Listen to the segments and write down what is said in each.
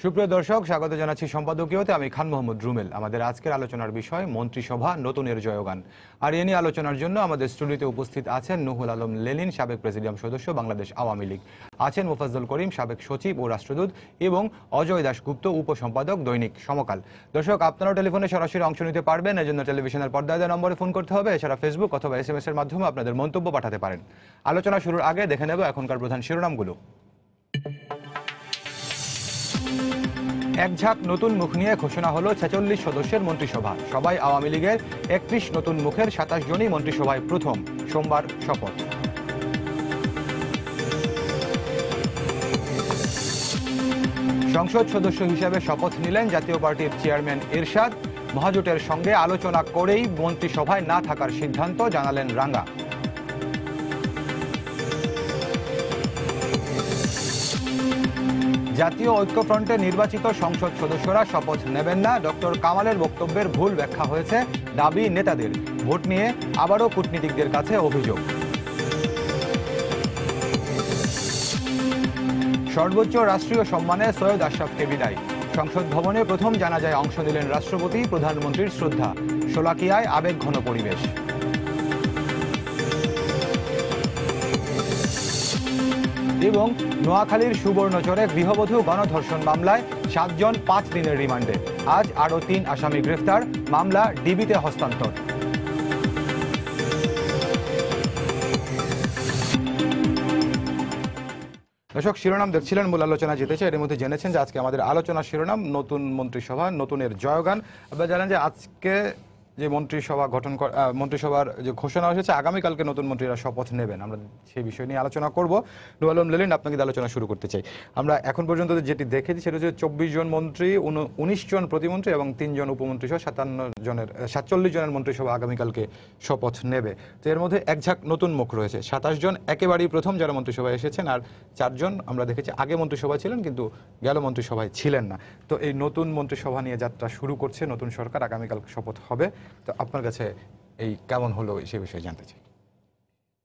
সুপ্রিয় দর্শক, স্বাগত জানাচ্ছি সম্পাদকীয়তে। আমি খান মোহাম্মদ রুমেল। আমাদের আজকের আলোচনার বিষয় মন্ত্রিসভা নতুনের জয়গান। আর এ নিয়ে আলোচনার জন্য আমাদের স্টুডিওতে উপস্থিত আছেন নুহুল আলম লেলিন, সাবেক প্রেসিডিয়াম সদস্য, বাংলাদেশ আওয়ামী লীগ। আছেন মোফাজ্জল করিম, সাবেক সচিব ও রাষ্ট্রদূত, এবং অজয় দাশগুপ্ত, উপসম্পাদক, দৈনিক সমকাল। দর্শক, আপনারাও টেলিফোনে সরাসরি অংশ নিতে পারবেন। এজন্য টেলিভিশনের পর্দায় দেওয়া নম্বরে ফোন করতে হবে। এছাড়া ফেসবুক অথবা SMS এর মাধ্যমে আপনাদের মন্তব্য পাঠাতে পারেন। আলোচনা শুরুর আগে দেখে নেব এখনকার প্রধান শিরোনামগুলো। এক ঝাঁক নতুন মুখ নিয়ে ঘোষণা হলো 46 সদস্যের মন্ত্রিসভা। সবাই আওয়ামী লীগের। 31 নতুন মুখের 27 জনই মন্ত্রিসভায় প্রথম। সোমবার শপথ। সংসদ সদস্য হিসেবে শপথ নিলেন জাতীয় পার্টির চেয়ারম্যান এরশাদ। মহাজোটের সঙ্গে আলোচনা করেই মন্ত্রিসভায় না থাকার সিদ্ধান্ত, জানালেন রাঙ্গা। জাতীয় ঐক্যফ্রন্টের নির্বাচিত সংসদ সদস্যরা শপথ নেবেন না। ডক্টর কামালের বক্তব্যের ভুল ব্যাখ্যা হয়েছে, দাবি নেতাদের। ভোট নিয়ে আবারও কূটনীতিকদের কাছে অভিযোগ। সর্বোচ্চ রাষ্ট্রীয় সম্মানে সৈয়দ আশরাফকে বিদায়। সংসদ ভবনে প্রথম জানাজায় অংশ নিলেন রাষ্ট্রপতি। প্রধানমন্ত্রীর শ্রদ্ধা। শোলাকিয়ায় আবেগঘন পরিবেশ। এবং নোয়াখালীর সুবর্ণচরে গৃহবধূ গণধর্ষণ মামলায় 7 জন 5 দিনের রিমান্ডে। আজ আরও 3 আসামি গ্রেফতার। মামলা ডিবিতে হস্তান্তর। দর্শক, শিরোনাম দেখছিলেন, মূল আলোচনা জিতেছে। এর মধ্যে জেনেছেন যে আজকে আমাদের আলোচনার শিরোনাম নতুন মন্ত্রিসভা, নতুনের জয়গান। আপনারা জানেন যে আজকে যে মন্ত্রিসভার যে ঘোষণা এসেছে, আগামীকালকে নতুন মন্ত্রীরা শপথ নেবেন। আমরা সেই বিষয় নিয়ে আলোচনা করব। নুহুল আলম লেলিন, আপনাকে আলোচনা শুরু করতে চাই। আমরা এখন পর্যন্ত যেটি দেখেছি সেটা হচ্ছে 24 জন মন্ত্রী, 19 জন প্রতিমন্ত্রী এবং 3 জন উপমন্ত্রী সহ 47 জনের মন্ত্রিসভা আগামীকালকে শপথ নেবে। তো এর মধ্যে এক ঝাঁক নতুন মুখ রয়েছে। 27 জন একেবারেই প্রথম যারা মন্ত্রিসভায় এসেছেন, আর 4 জন আমরা দেখেছি আগে মন্ত্রিসভায় ছিলেন কিন্তু গেল মন্ত্রিসভায় ছিলেন না। তো এই নতুন মন্ত্রিসভা নিয়ে যাত্রা শুরু করছে নতুন সরকার, আগামীকাল শপথ হবে। তো আপনার কাছে এই কেমন হলো সে বিষয়ে জানতে চাই।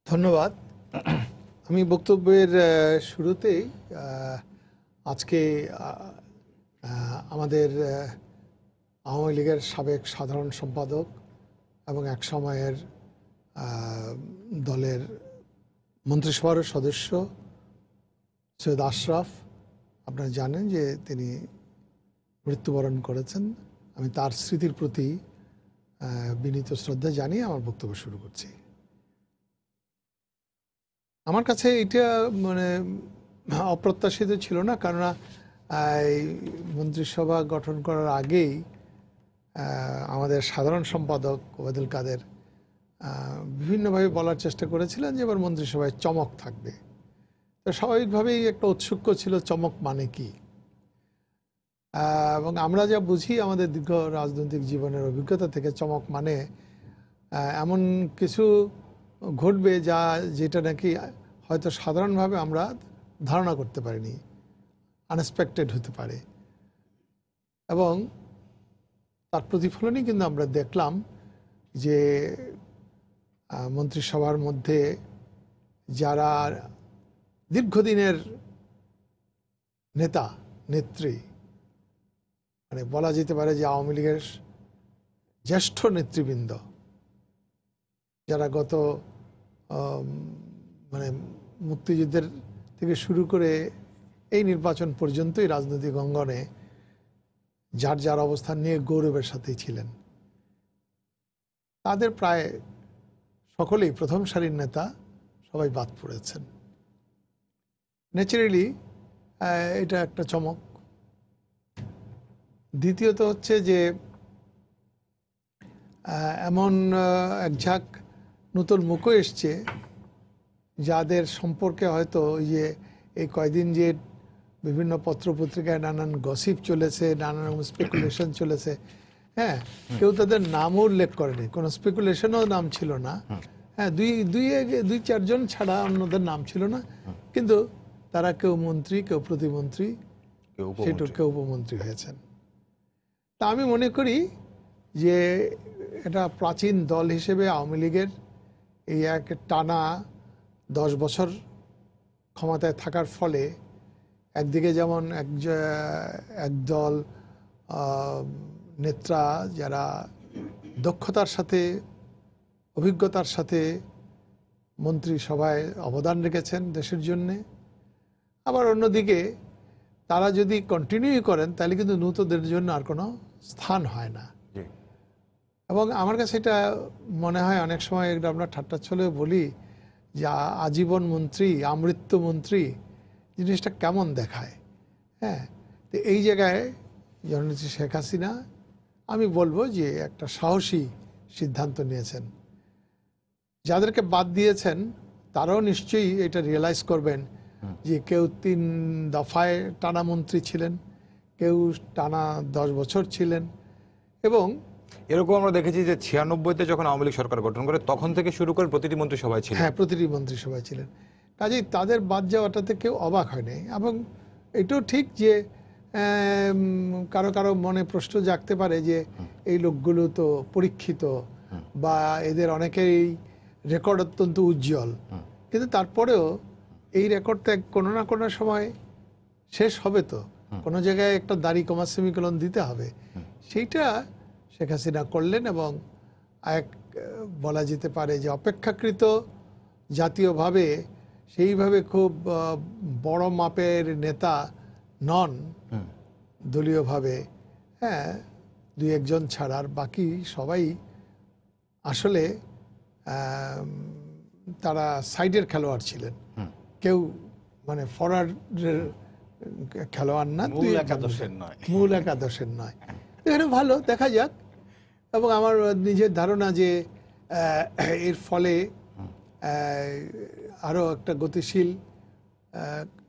ধন্যবাদ। আমি বক্তব্যের শুরুতেই আজকে আমাদের আওয়ামী লীগের সাবেক সাধারণ সম্পাদক এবং এক সময়ের দলের মন্ত্রিসভার সদস্য সৈয়দ আশরাফ, আপনারা জানেন যে তিনি মৃত্যুবরণ করেছেন। আমি তার স্মৃতির প্রতি বিনীত শ্রদ্ধা জানিয়ে আমার বক্তব্য শুরু করছি। আমার কাছে এটা অপ্রত্যাশিত ছিল না, কেননা এই মন্ত্রিসভা গঠন করার আগেই আমাদের সাধারণ সম্পাদক ওবায়দুল কাদের বিভিন্নভাবে বলার চেষ্টা করেছিলেন যে এবার মন্ত্রিসভায় চমক থাকবে। তো স্বাভাবিকভাবেই একটা ঔৎসুক্য ছিল, চমক মানে কি। এবং আমরা যা বুঝি আমাদের দীর্ঘ রাজনৈতিক জীবনের অভিজ্ঞতা থেকে, চমক মানে এমন কিছু ঘটবে যেটা নাকি হয়তো সাধারণভাবে আমরা ধারণা করতে পারিনি, আনএক্সপেক্টেড হতে পারে। এবং তার প্রতিফলনই কিন্তু আমরা দেখলাম যে মন্ত্রিসভার মধ্যে যারা দীর্ঘদিনের নেতা নেত্রী, বলা যেতে পারে যে আওয়ামী লীগের জ্যেষ্ঠ নেতৃবৃন্দ, যারা গত মুক্তিযুদ্ধের থেকে শুরু করে এই নির্বাচন পর্যন্তই রাজনৈতিক অঙ্গনে যার যার অবস্থান নিয়ে গৌরবের সাথেই ছিলেন, তাদের প্রায় সকলেই প্রথম সারির নেতা, সবাই বাদ পড়েছেন। ন্যাচারালি এটা একটা চমক। দ্বিতীয়ত হচ্ছে যে এমন এক ঝাঁক নতুন মুখও এসছে যাদের সম্পর্কে হয়তো যে এই কয়দিন যে বিভিন্ন পত্রপত্রিকায় নানান গসিপ চলেছে, নানান স্পেকুলেশন চলেছে, হ্যাঁ, কেউ তাদের নামও উল্লেখ করেনি, কোনো স্পেকুলেশনও নাম ছিল না। হ্যাঁ, দুই চারজন ছাড়া অন্যদের নাম ছিল না, কিন্তু তারা কেউ মন্ত্রী, কেউ প্রতিমন্ত্রী, কেউ উপমন্ত্রী হয়েছেন। তা আমি মনে করি যে এটা প্রাচীন দল হিসেবে আওয়ামী লীগের এই এক টানা 10 বছর ক্ষমতায় থাকার ফলে একদিকে যেমন একদল নেতা যারা দক্ষতার সাথে অভিজ্ঞতার সাথে মন্ত্রিসভায় অবদান রেখেছেন দেশের জন্যে, আবার অন্যদিকে তারা যদি কন্টিনিউ করেন তাহলে কিন্তু নূতনদের জন্য আর কোনো স্থান হয় না। এবং আমার কাছে এটা মনে হয় অনেক সময় আমরা ঠাট্টা ছলেও বলি যে আজীবন মন্ত্রী, আমৃত্যু মন্ত্রী জিনিসটা কেমন দেখায়। হ্যাঁ, তো এই জায়গায় জননেত্রী শেখ হাসিনা আমি বলবো যে একটা সাহসী সিদ্ধান্ত নিয়েছেন। যাদেরকে বাদ দিয়েছেন তারাও নিশ্চয়ই এটা রিয়েলাইজ করবেন যে কেউ 3 দফায় টানা মন্ত্রী ছিলেন, কেউ টানা 10 বছর ছিলেন। এবং এরকম আমরা দেখেছি যে 96-তে যখন আওয়ামী লীগ সরকার গঠন করে তখন থেকে শুরু করে প্রতিটি মন্ত্রিসভায় ছিল। হ্যাঁ, প্রতিটি মন্ত্রিসভায় ছিলেন। কাজেই তাদের বাদ যাওয়াটাতে কেউ অবাক হয়নি। এবং এটাও ঠিক যে কারো কারো মনে প্রশ্ন জাগতে পারে যে এই লোকগুলো তো পরীক্ষিত বা এদের অনেকেই রেকর্ড অত্যন্ত উজ্জ্বল, কিন্তু তারপরেও এই রেকর্ডটা কোনো না কোনো সময় শেষ হবে। তো কোনো জায়গায় একটা দাড়ি কমা সেমিকোলন দিতে হবে। সেইটা শেখ হাসিনা করলেন এবং এক বলা যেতে পারে যে অপেক্ষাকৃত জাতীয়ভাবে সেইভাবে খুব বড় মাপের নেতা নন দলীয়ভাবে। হ্যাঁ, 2-1 ছাড়া আর বাকি সবাই আসলে তারা সাইডের খেলোয়াড় ছিলেন। কেউ মানে ফরওয়ার্ডের খেলোয়াড় না, মূল একাদশের নয়। এখানে ভালো দেখা যাক। এবং আমার নিজের ধারণা যে এর ফলে আরও একটা গতিশীল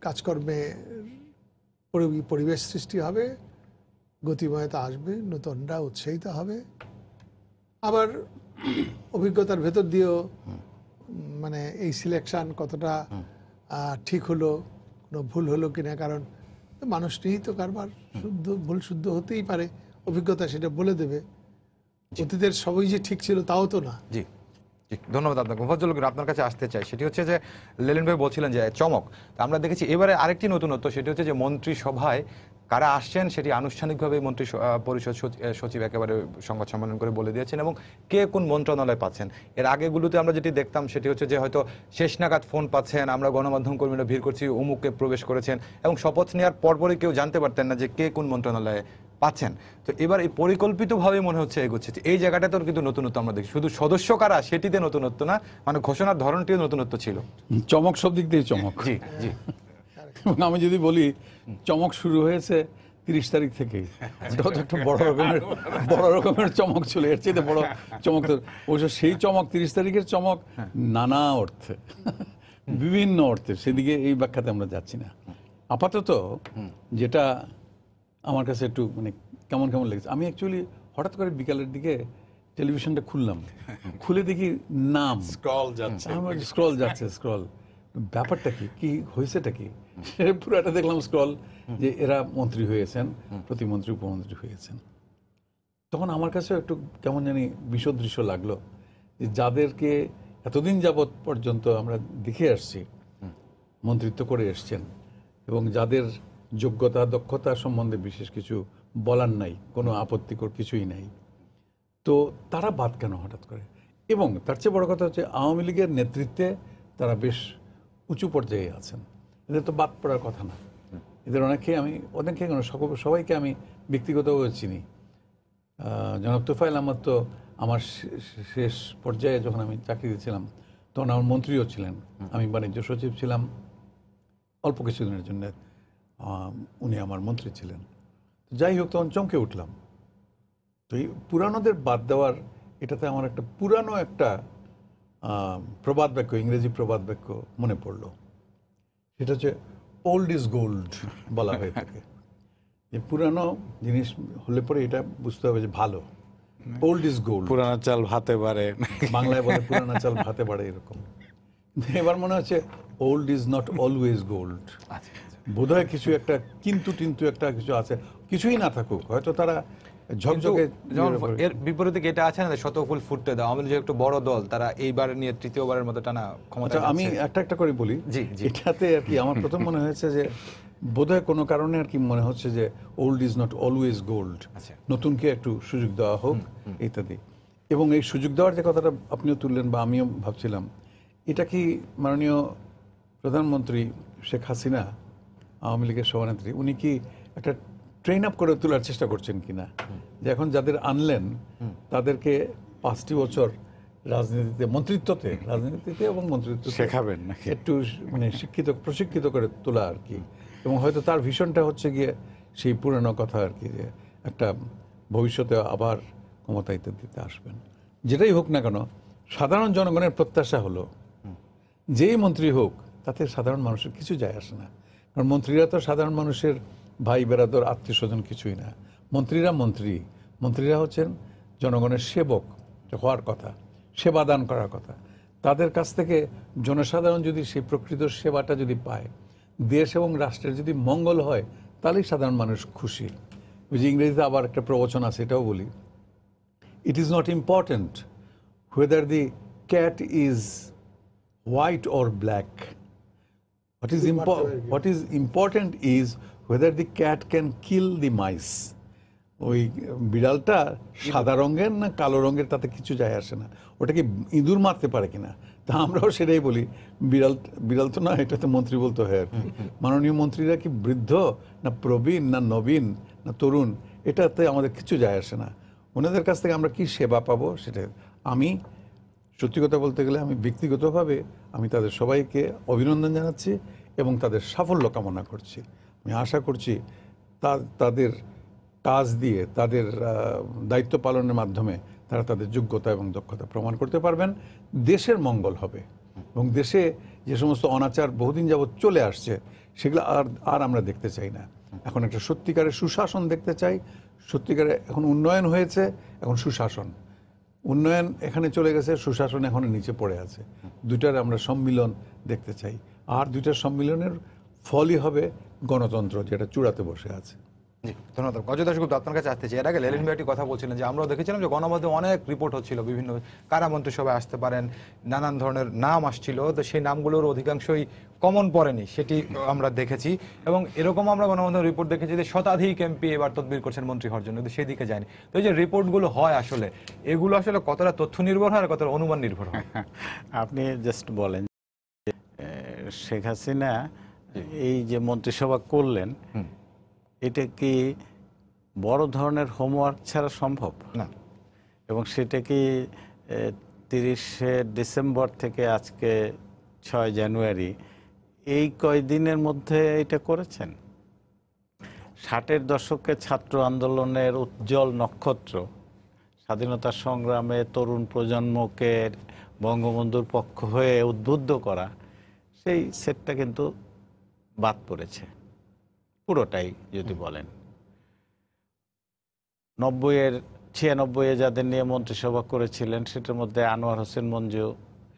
কাজকর্মে পরিবেশ সৃষ্টি হবে, গতিময়তা আসবে, নতুনরা উৎসাহিত হবে। আবার অভিজ্ঞতার ভেতর দিয়েও মানে এই সিলেকশন কতটা ঠিক হলো, কোনো ভুল হলো কিনা, কারণ মানুষ নিয়েই তো কারবার, ভুল শুদ্ধ হতেই পারে, অভিজ্ঞতা সেটা বলে দেবে। অতীতের সবই যে ঠিক ছিল তাও তো না। জি, ধন্যবাদ আপনাকে। মুফাজ্জল করিম, আপনার কাছে আসতে চাই। সেটি হচ্ছে যে লেলিন ভাই বলছিলেন যে চমক, আমরা দেখেছি এবারে আরেকটি নতুনত্ব, সেটি হচ্ছে যে মন্ত্রিসভায় কারা আসছেন সেটি আনুষ্ঠানিকভাবে মন্ত্রী পরিষদ সচিব একেবারে সংবাদ সম্মেলন করে বলে দিয়েছেন এবং কে কোন মন্ত্রণালয় পাচ্ছেন। এর আগেগুলোতে আমরা যেটি দেখতাম সেটি হচ্ছে যে হয়তো শেষ নাগাদ ফোন পাচ্ছেন, আমরা গণমাধ্যম কর্মীরা ভিড় করছি, অমুকে প্রবেশ করেছেন, এবং শপথ নেওয়ার পরপরই কেউ জানতে পারতেন না যে কে কোন মন্ত্রণালয়ে পাচ্ছেন। তো এবার এই পরিকল্পিতভাবে মনে হচ্ছে এগোচ্ছে। এই জায়গাটাতে কিন্তু নতুনত্ব আমরা দেখি, শুধু সদস্য কারা সেটিতে নতুনত্ব না, মানে ঘোষণার ধরনটিও নতুনত্ব ছিল। চমক সব দিক দিয়ে চমক। জি জি। আমি যদি বলি চমক শুরু হয়েছে 30 তারিখ থেকেই, এটা তো একটা বড় রকমের চমক ছিল। এর চেয়ে বড় চমক তো অবশ্য সেই চমক 30 তারিখের চমক নানা অর্থে, বিভিন্ন অর্থে, সেদিকে এই ব্যাখ্যাতে আমরা যাচ্ছি না। আপাতত যেটা আমার কাছে একটু মানে কেমন কেমন লেগেছে, আমি অ্যাকচুয়ালি হঠাৎ করে বিকালের দিকে টেলিভিশনটা খুললাম, খুলে দেখি নাম স্ক্রল যাচ্ছে। ব্যাপারটা কি হয়েছেটা কি, পুরোটা দেখলাম স্ক্রল, যে এরা মন্ত্রী হয়েছেন, প্রতিমন্ত্রী উপমন্ত্রী হয়েছেন। তখন আমার কাছে একটু কেমন জানি বিসদৃশ্য লাগলো যে যাদেরকে এতদিন যাবৎ পর্যন্ত আমরা দেখে আসছি মন্ত্রিত্ব করে এসছেন এবং যাদের যোগ্যতা দক্ষতা সম্বন্ধে বিশেষ কিছু বলার নাই, কোনো আপত্তিকর কিছুই নাই, তো তারা বাদ কেন হঠাৎ করে? এবং তার চেয়ে বড় কথা হচ্ছে আওয়ামী লীগের নেতৃত্বে তারা বেশ উঁচু পর্যায়ে আছেন, এদের তো বাদ পড়ার কথা না। এদের অনেকে সবাইকে আমি ব্যক্তিগতভাবে চিনি। জনাব তোফায়েল আহমদ তো আমার শেষ পর্যায়ে যখন আমি চাকরি দিয়েছিলাম তখন আমার মন্ত্রীও ছিলেন, আমি বাণিজ্য সচিব ছিলাম অল্প কিছুদিনের জন্য, উনি আমার মন্ত্রী ছিলেন। যাই হোক, তখন চমকে উঠলাম। তো এই পুরানোদের বাদ দেওয়ার এটাতে আমার একটা পুরানো একটা প্রবাদ বাক্য, ইংরেজি প্রবাদ বাক্য মনে পড়লো। সেটা হচ্ছে ওল্ড ইজ গোল্ড বলা হয়ে থাকে। যে পুরানো জিনিস হলে পরে এটা বুঝতে হবে যে ভালো, ওল্ড ইজ গোল্ড। পুরানো চাল ভাতে বাড়ে, বাংলায় বলে পুরানো চাল ভাতে বাড়ে, এরকম। এবার মনে হচ্ছে old is not always gold. বোধহয় কিছু একটা কিন্তু একটা কিছু আছে, কিছুই না থাকুক, হয়তো তারা ঝকঝকে। এর বিপরীতে এটা আছে না, শত ফুল ফুটতে দাও। আমাদের যে একটু বড় দল, তারা এইবার নিয়ে তৃতীয়বারের মতো টানা ক্ষমতা। আমি একটা করে বলি, এটাতে আর কি আমার প্রথম মনে হয়েছে যে বোধহয় কোনো কারণে আর কি মনে হচ্ছে যে old is not always gold, আচ্ছা। নতুনকে একটু সুযোগ দেওয়া হোক ইত্যাদি। এবং এই সুযোগ দেওয়ার যে কথাটা আপনিও তুললেন বা আমিও ভাবছিলাম, এটা কি মাননীয় প্রধানমন্ত্রী শেখ হাসিনা, আওয়ামী লীগের সভানেত্রী, উনি কি একটা ট্রেন আপ করে তোলার চেষ্টা করছেন কিনা, যে এখন যাদের আনলেন তাদেরকে 5টি বছর রাজনীতিতে এবং মন্ত্রিত্বতে শেখাবেন নাকি? একটু মানে প্রশিক্ষিত করে তোলা আর কি। এবং হয়তো তার ভিশনটা হচ্ছে গিয়ে সেই পুরানো কথা আর কি, যে একটা ভবিষ্যতে আবার ক্ষমতা ইত্যাদিতে আসবেন। যেটাই হোক না কেন, সাধারণ জনগণের প্রত্যাশা হলো যেই মন্ত্রী হোক তাতে সাধারণ মানুষের কিছু যায় আসে না। কারণ মন্ত্রীরা তো সাধারণ মানুষের ভাই বেরাদর আত্মীয় স্বজন কিছুই না। মন্ত্রীরা হচ্ছেন জনগণের সেবক হওয়ার কথা, সেবা দান করার কথা। তাদের কাছ থেকে জনসাধারণ যদি সেই প্রকৃত সেবাটা যদি পায়, দেশ এবং রাষ্ট্রের যদি মঙ্গল হয়, তাহলেই সাধারণ মানুষ খুশি। ওই যে ইংরেজিতে আবার একটা প্রবচন আছে, এটাও বলি, it is not important whether the cat is white or black. What is important is whether the cat can kill the mice. ওই বিড়ালটা সাদা রঙের না কালো রঙের তাতে কিছু যায় আসে না, ওটাকে ইঁদুর মারতে পারে কিনা। তা আমরাও সেটাই বলি, বিড়াল তো না, এটা তো মন্ত্রী বলতে হয় আর কি। মাননীয় মন্ত্রীরা কি বৃদ্ধ না প্রবীণ না নবীন না তরুণ, এটাতে আমাদের কিছু যায় আসে না। ওনাদের কাছ থেকে আমরা কি সেবা পাবো সেটা। আমি সত্যি কথা বলতে গেলে আমি ব্যক্তিগতভাবে আমি তাদের সবাইকে অভিনন্দন জানাচ্ছি এবং তাদের সাফল্য কামনা করছি। আমি আশা করছি তাদের কাজ দিয়ে, তাদের দায়িত্ব পালনের মাধ্যমে তারা তাদের যোগ্যতা এবং দক্ষতা প্রমাণ করতে পারবেন। দেশের মঙ্গল হবে এবং দেশে যে সমস্ত অনাচার বহুদিন যাবৎ চলে আসছে সেগুলো আর আমরা দেখতে চাই না। এখন একটা সত্যিকারের সুশাসন দেখতে চাই। সত্যিকারে এখন উন্নয়ন হয়েছে, এখন সুশাসন। উন্নয়ন এখানে চলে গেছে, সুশাসন এখনো নিচে পড়ে আছে। দুইটার আমরা সম্মিলন দেখতে চাই, আর দুইটার সম্মিলনের ফলই হবে গণতন্ত্র, যেটা চূড়াতে বসে আছে। জি, ধন্যবাদ। অজয় দাশগুপ্ত, আপনার কাছে আসতে চাই। এর আগে লেলিন ভাই একটি কথা বলছিলেন যে আমরাও দেখেছিলাম যে গণমাধ্যমে অনেক রিপোর্ট হচ্ছিল, বিভিন্ন কারা মন্ত্রিসভায় আসতে পারেন, নানান ধরনের নাম আসছিল, তো সেই নামগুলোর অধিকাংশই কমন পড়েনি, সেটি আমরা দেখেছি। এবং এরকম আমরা গণমাধ্যমে রিপোর্ট দেখেছি যে শতাধিক এমপি এবার তদবির করছেন মন্ত্রী হওয়ার জন্য, কিন্তু সেই দিকে যায়নি। তো এই যে রিপোর্টগুলো হয় আসলে এগুলো আসলে কতটা তথ্য নির্ভর হয় আর কতটা অনুমান নির্ভর হয়? আপনি জাস্ট বলেন শেখ হাসিনা এই যে মন্ত্রিসভা করলেন, এটা কি বড় ধরনের হোমওয়ার্ক ছাড়া সম্ভব না। এবং সেটা কি 30শে ডিসেম্বর থেকে আজকে 6 জানুয়ারি এই কয়দিনের মধ্যে এটা করেছেন? 60-এর দশকে ছাত্র আন্দোলনের উজ্জ্বল নক্ষত্র, স্বাধীনতা সংগ্রামে তরুণ প্রজন্মকে বঙ্গবন্ধুর পক্ষ হয়ে উদ্বুদ্ধ করা, সেই সেটটা কিন্তু বাদ পড়েছে পুরোটাই। যদি বলেন 96-এ যাদের নিয়ে মন্ত্রিসভা করেছিলেন, সেটার মধ্যে আনোয়ার হোসেন মঞ্জু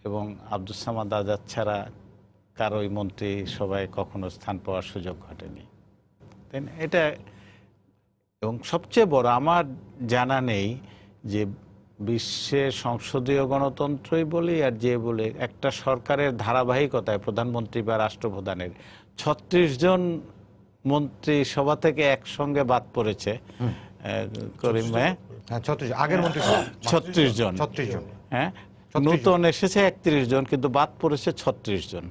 এবং আব্দুস সামাদ আজাদ ছাড়া কারোই মন্ত্রিসভায় কখনো স্থান পাওয়ার সুযোগ ঘটেনি, তাই না? এটা এবং সবচেয়ে বড় আমার জানা নেই যে বিশ্বের সংসদীয় গণতন্ত্রই বলি আর যে বলে একটা সরকারের ধারাবাহিকতায় প্রধানমন্ত্রী বা রাষ্ট্রপ্রধানের 36 জন মন্ত্রিসভা থেকে একসঙ্গে বাদ পড়েছে। করিম ভাই, আগের মন্ত্রিসভা 36 জন, হ্যাঁ, নতুন এসেছে 31 জন, কিন্তু বাদ পড়েছে 36 জন।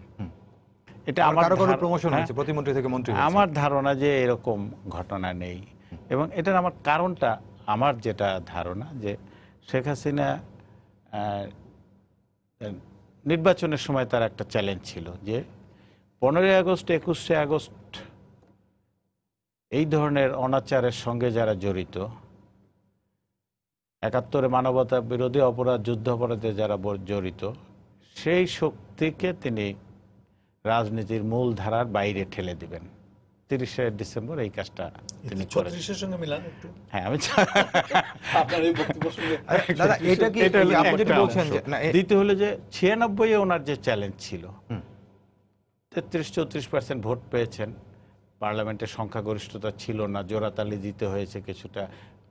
এটা আমার প্রমোশন হয়েছে, প্রতিমন্ত্রী থেকে মন্ত্রী হয়েছে। আমার ধারণা যে এরকম ঘটনা নেই। এবং এটার আমার কারণটা, আমার যেটা ধারণা যে শেখ হাসিনা নির্বাচনের সময় তার একটা চ্যালেঞ্জ ছিল যে 15ই আগস্ট 21শে আগস্ট এই ধরনের অনাচারের সঙ্গে যারা জড়িত, 71-এ মানবতা বিরোধী অপরাধ, যুদ্ধ অপরাধে যারা জড়িত, সেই শক্তিকে তিনি রাজনীতির মূল ধারার বাইরে ঠেলে দিবেন। 30শে ডিসেম্বর এই কাজটা তিনি করেন। 36-এর সঙ্গে মিলান একটু। হ্যাঁ, আমি আপনার এই বক্তব্য শুনে দাদা, এটা কি আপনি যেটা বলছেন যে না, দ্বিতীয় হলো যে 96-এ ওনার যে চ্যালেঞ্জ ছিল, 33-34% ভোট পেয়েছেন, পার্লামেন্টের সংখ্যাগরিষ্ঠতা ছিল না, জোড়াতালি দিতে হয়েছে, কিছুটা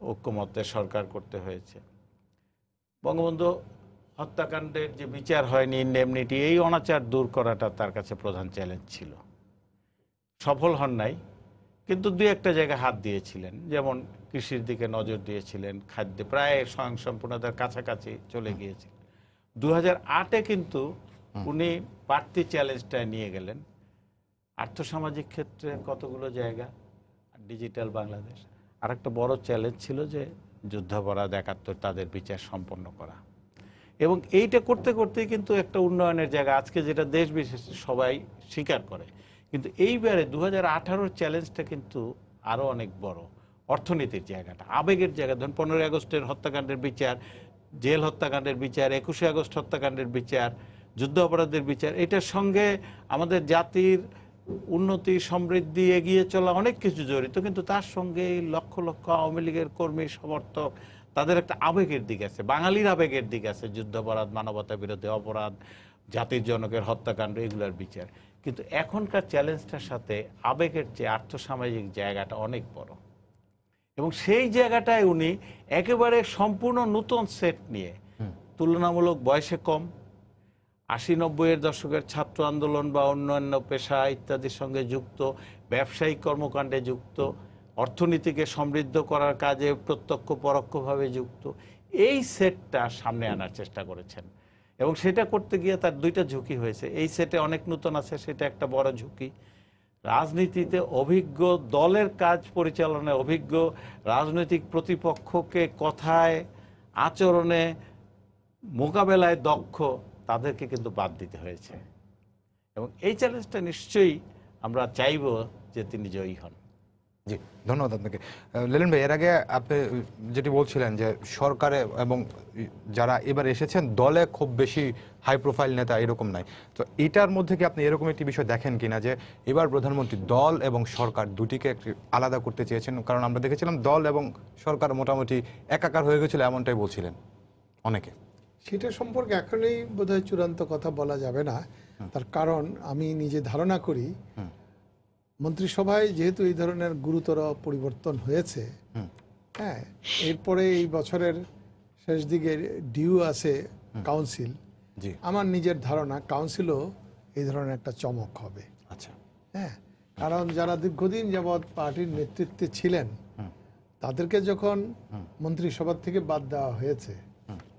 ঐক্যমত্যের সরকার করতে হয়েছে। বঙ্গবন্ধু হত্যাকাণ্ডের যে বিচার হয়নি, ইনডেমনিটি, এই অনাচার দূর করাটা তার কাছে প্রধান চ্যালেঞ্জ ছিল। সফল হন নাই, কিন্তু দুই একটা জায়গায় হাত দিয়েছিলেন, যেমন কৃষির দিকে নজর দিয়েছিলেন, খাদ্যে প্রায় স্বয়ংসম্পূর্ণতার কাছাকাছি চলে গিয়েছিলেন। 2008-এ কিন্তু উনি বাড়তি চ্যালেঞ্জটা নিয়ে গেলেন আর্থসামাজিক ক্ষেত্রে কতগুলো জায়গা, ডিজিটাল বাংলাদেশ। আর একটা বড় চ্যালেঞ্জ ছিল যে যুদ্ধাপরাধ 71 তাদের বিচার সম্পন্ন করা, এবং এইটা করতে করতেই কিন্তু একটা উন্নয়নের জায়গা আজকে যেটা দেশ বিশেষে সবাই স্বীকার করে। কিন্তু এইবারে 2018-র চ্যালেঞ্জটা কিন্তু আরও অনেক বড়, অর্থনীতির জায়গাটা, আবেগের জায়গা। ধরুন 15ই আগস্টের হত্যাকাণ্ডের বিচার, জেল হত্যাকাণ্ডের বিচার, 21শে আগস্ট হত্যাকাণ্ডের বিচার, যুদ্ধ অপরাধের বিচার, এটার সঙ্গে আমাদের জাতির উন্নতি, সমৃদ্ধি, এগিয়ে চলা অনেক কিছু জড়িত। কিন্তু তার সঙ্গে এই লক্ষ লক্ষ আওয়ামী লীগের কর্মী সমর্থক, তাদের একটা আবেগের দিক আছে, বাঙালির আবেগের দিক আছে, যুদ্ধাপরাধ, মানবতা বিরোধী অপরাধ, জাতির জনকের হত্যাকাণ্ড, এগুলোর বিচার। কিন্তু এখনকার চ্যালেঞ্জটার সাথে আবেগের চেয়ে আর্থসামাজিক জায়গাটা অনেক বড়, এবং সেই জায়গাটায় উনি একেবারে সম্পূর্ণ নতুন সেট নিয়ে, তুলনামূলক বয়সে কম, 80-90-এর দশকের ছাত্র আন্দোলন বা অন্যান্য পেশা ইত্যাদির সঙ্গে যুক্ত, ব্যবসায়িক কর্মকাণ্ডে যুক্ত, অর্থনীতিকে সমৃদ্ধ করার কাজে প্রত্যক্ষ পরোক্ষভাবে যুক্ত, এই সেটটা সামনে আনার চেষ্টা করেছেন। এবং সেটা করতে গিয়ে তার দুইটা ঝুঁকি হয়েছে। এই সেটে অনেক নতুন আছে, সেটা একটা বড় ঝুঁকি। রাজনীতিতে অভিজ্ঞ, দলের কাজ পরিচালনায় অভিজ্ঞ, রাজনৈতিক প্রতিপক্ষকে কথায়, আচরণে, মোকাবেলায় দক্ষ, তাদেরকে কিন্তু বাদ দিতে হয়েছে। এবং এই চ্যালেঞ্জটা নিশ্চয়ই আমরা চাইব যে তিনি জয়ী হন। জি, ধন্যবাদ আপনাকে। লেলিন ভাই, এর আগে আপনি যেটি বলছিলেন যে সরকারে এবং যারা এবার এসেছেন দলে খুব বেশি হাই প্রোফাইল নেতা এরকম নাই, তো এটার মধ্যে কি আপনি এরকম একটি বিষয় দেখেন কিনা যে এবার প্রধানমন্ত্রী দল এবং সরকার দুটিকে একটি আলাদা করতে চেয়েছেন? কারণ আমরা দেখেছিলাম দল এবং সরকার মোটামুটি একাকার হয়ে গেছিল, এমনটাই বলছিলেন অনেকে। সেটা সম্পর্কে এখনই বোধহয় চূড়ান্ত কথা বলা যাবে না। তার কারণ আমি নিজে ধারণা করি মন্ত্রিসভায় যেহেতু এই ধরনের গুরুতর পরিবর্তন হয়েছে, হ্যাঁ, এরপরে এই বছরের শেষ দিকে ডিউ আছে কাউন্সিল, আমার নিজের ধারণা কাউন্সিলও এই ধরনের একটা চমক হবে। আচ্ছা, হ্যাঁ, কারণ যারা দীর্ঘদিন যাবৎ পার্টির নেতৃত্বে ছিলেন তাদেরকে যখন মন্ত্রিসভা থেকে বাদ দেওয়া হয়েছে,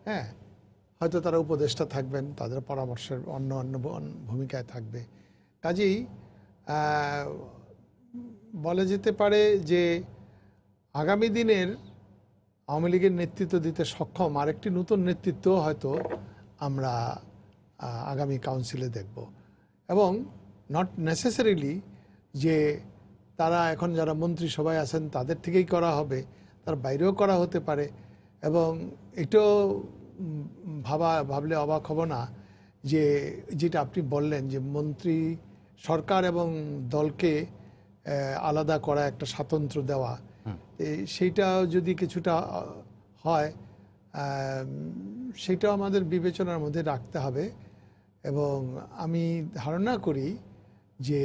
হ্যাঁ, হয়তো তারা উপদেষ্টা থাকবেন, তাদের পরামর্শের অন্য অন্য ভূমিকায় থাকবে। কাজেই বলা যেতে পারে যে আগামী দিনের আওয়ামী লীগের নেতৃত্ব দিতে সক্ষম আরেকটি নতুন নেতৃত্ব হয়তো আমরা আগামী কাউন্সিলে দেখব। এবং নট নেসেসারিলি যে তারা এখন যারা মন্ত্রিসভায় আছেন তাদের থেকেই করা হবে, তার বাইরেও করা হতে পারে। এবং এটাও ভাবলে অবাক হব না যে যেটা আপনি বললেন যে মন্ত্রী সরকার এবং দলকে আলাদা করা, একটা স্বাতন্ত্র্য দেওয়া, সেইটা যদি কিছুটা হয় সেটাও আমাদের বিবেচনার মধ্যে রাখতে হবে। এবং আমি ধারণা করি যে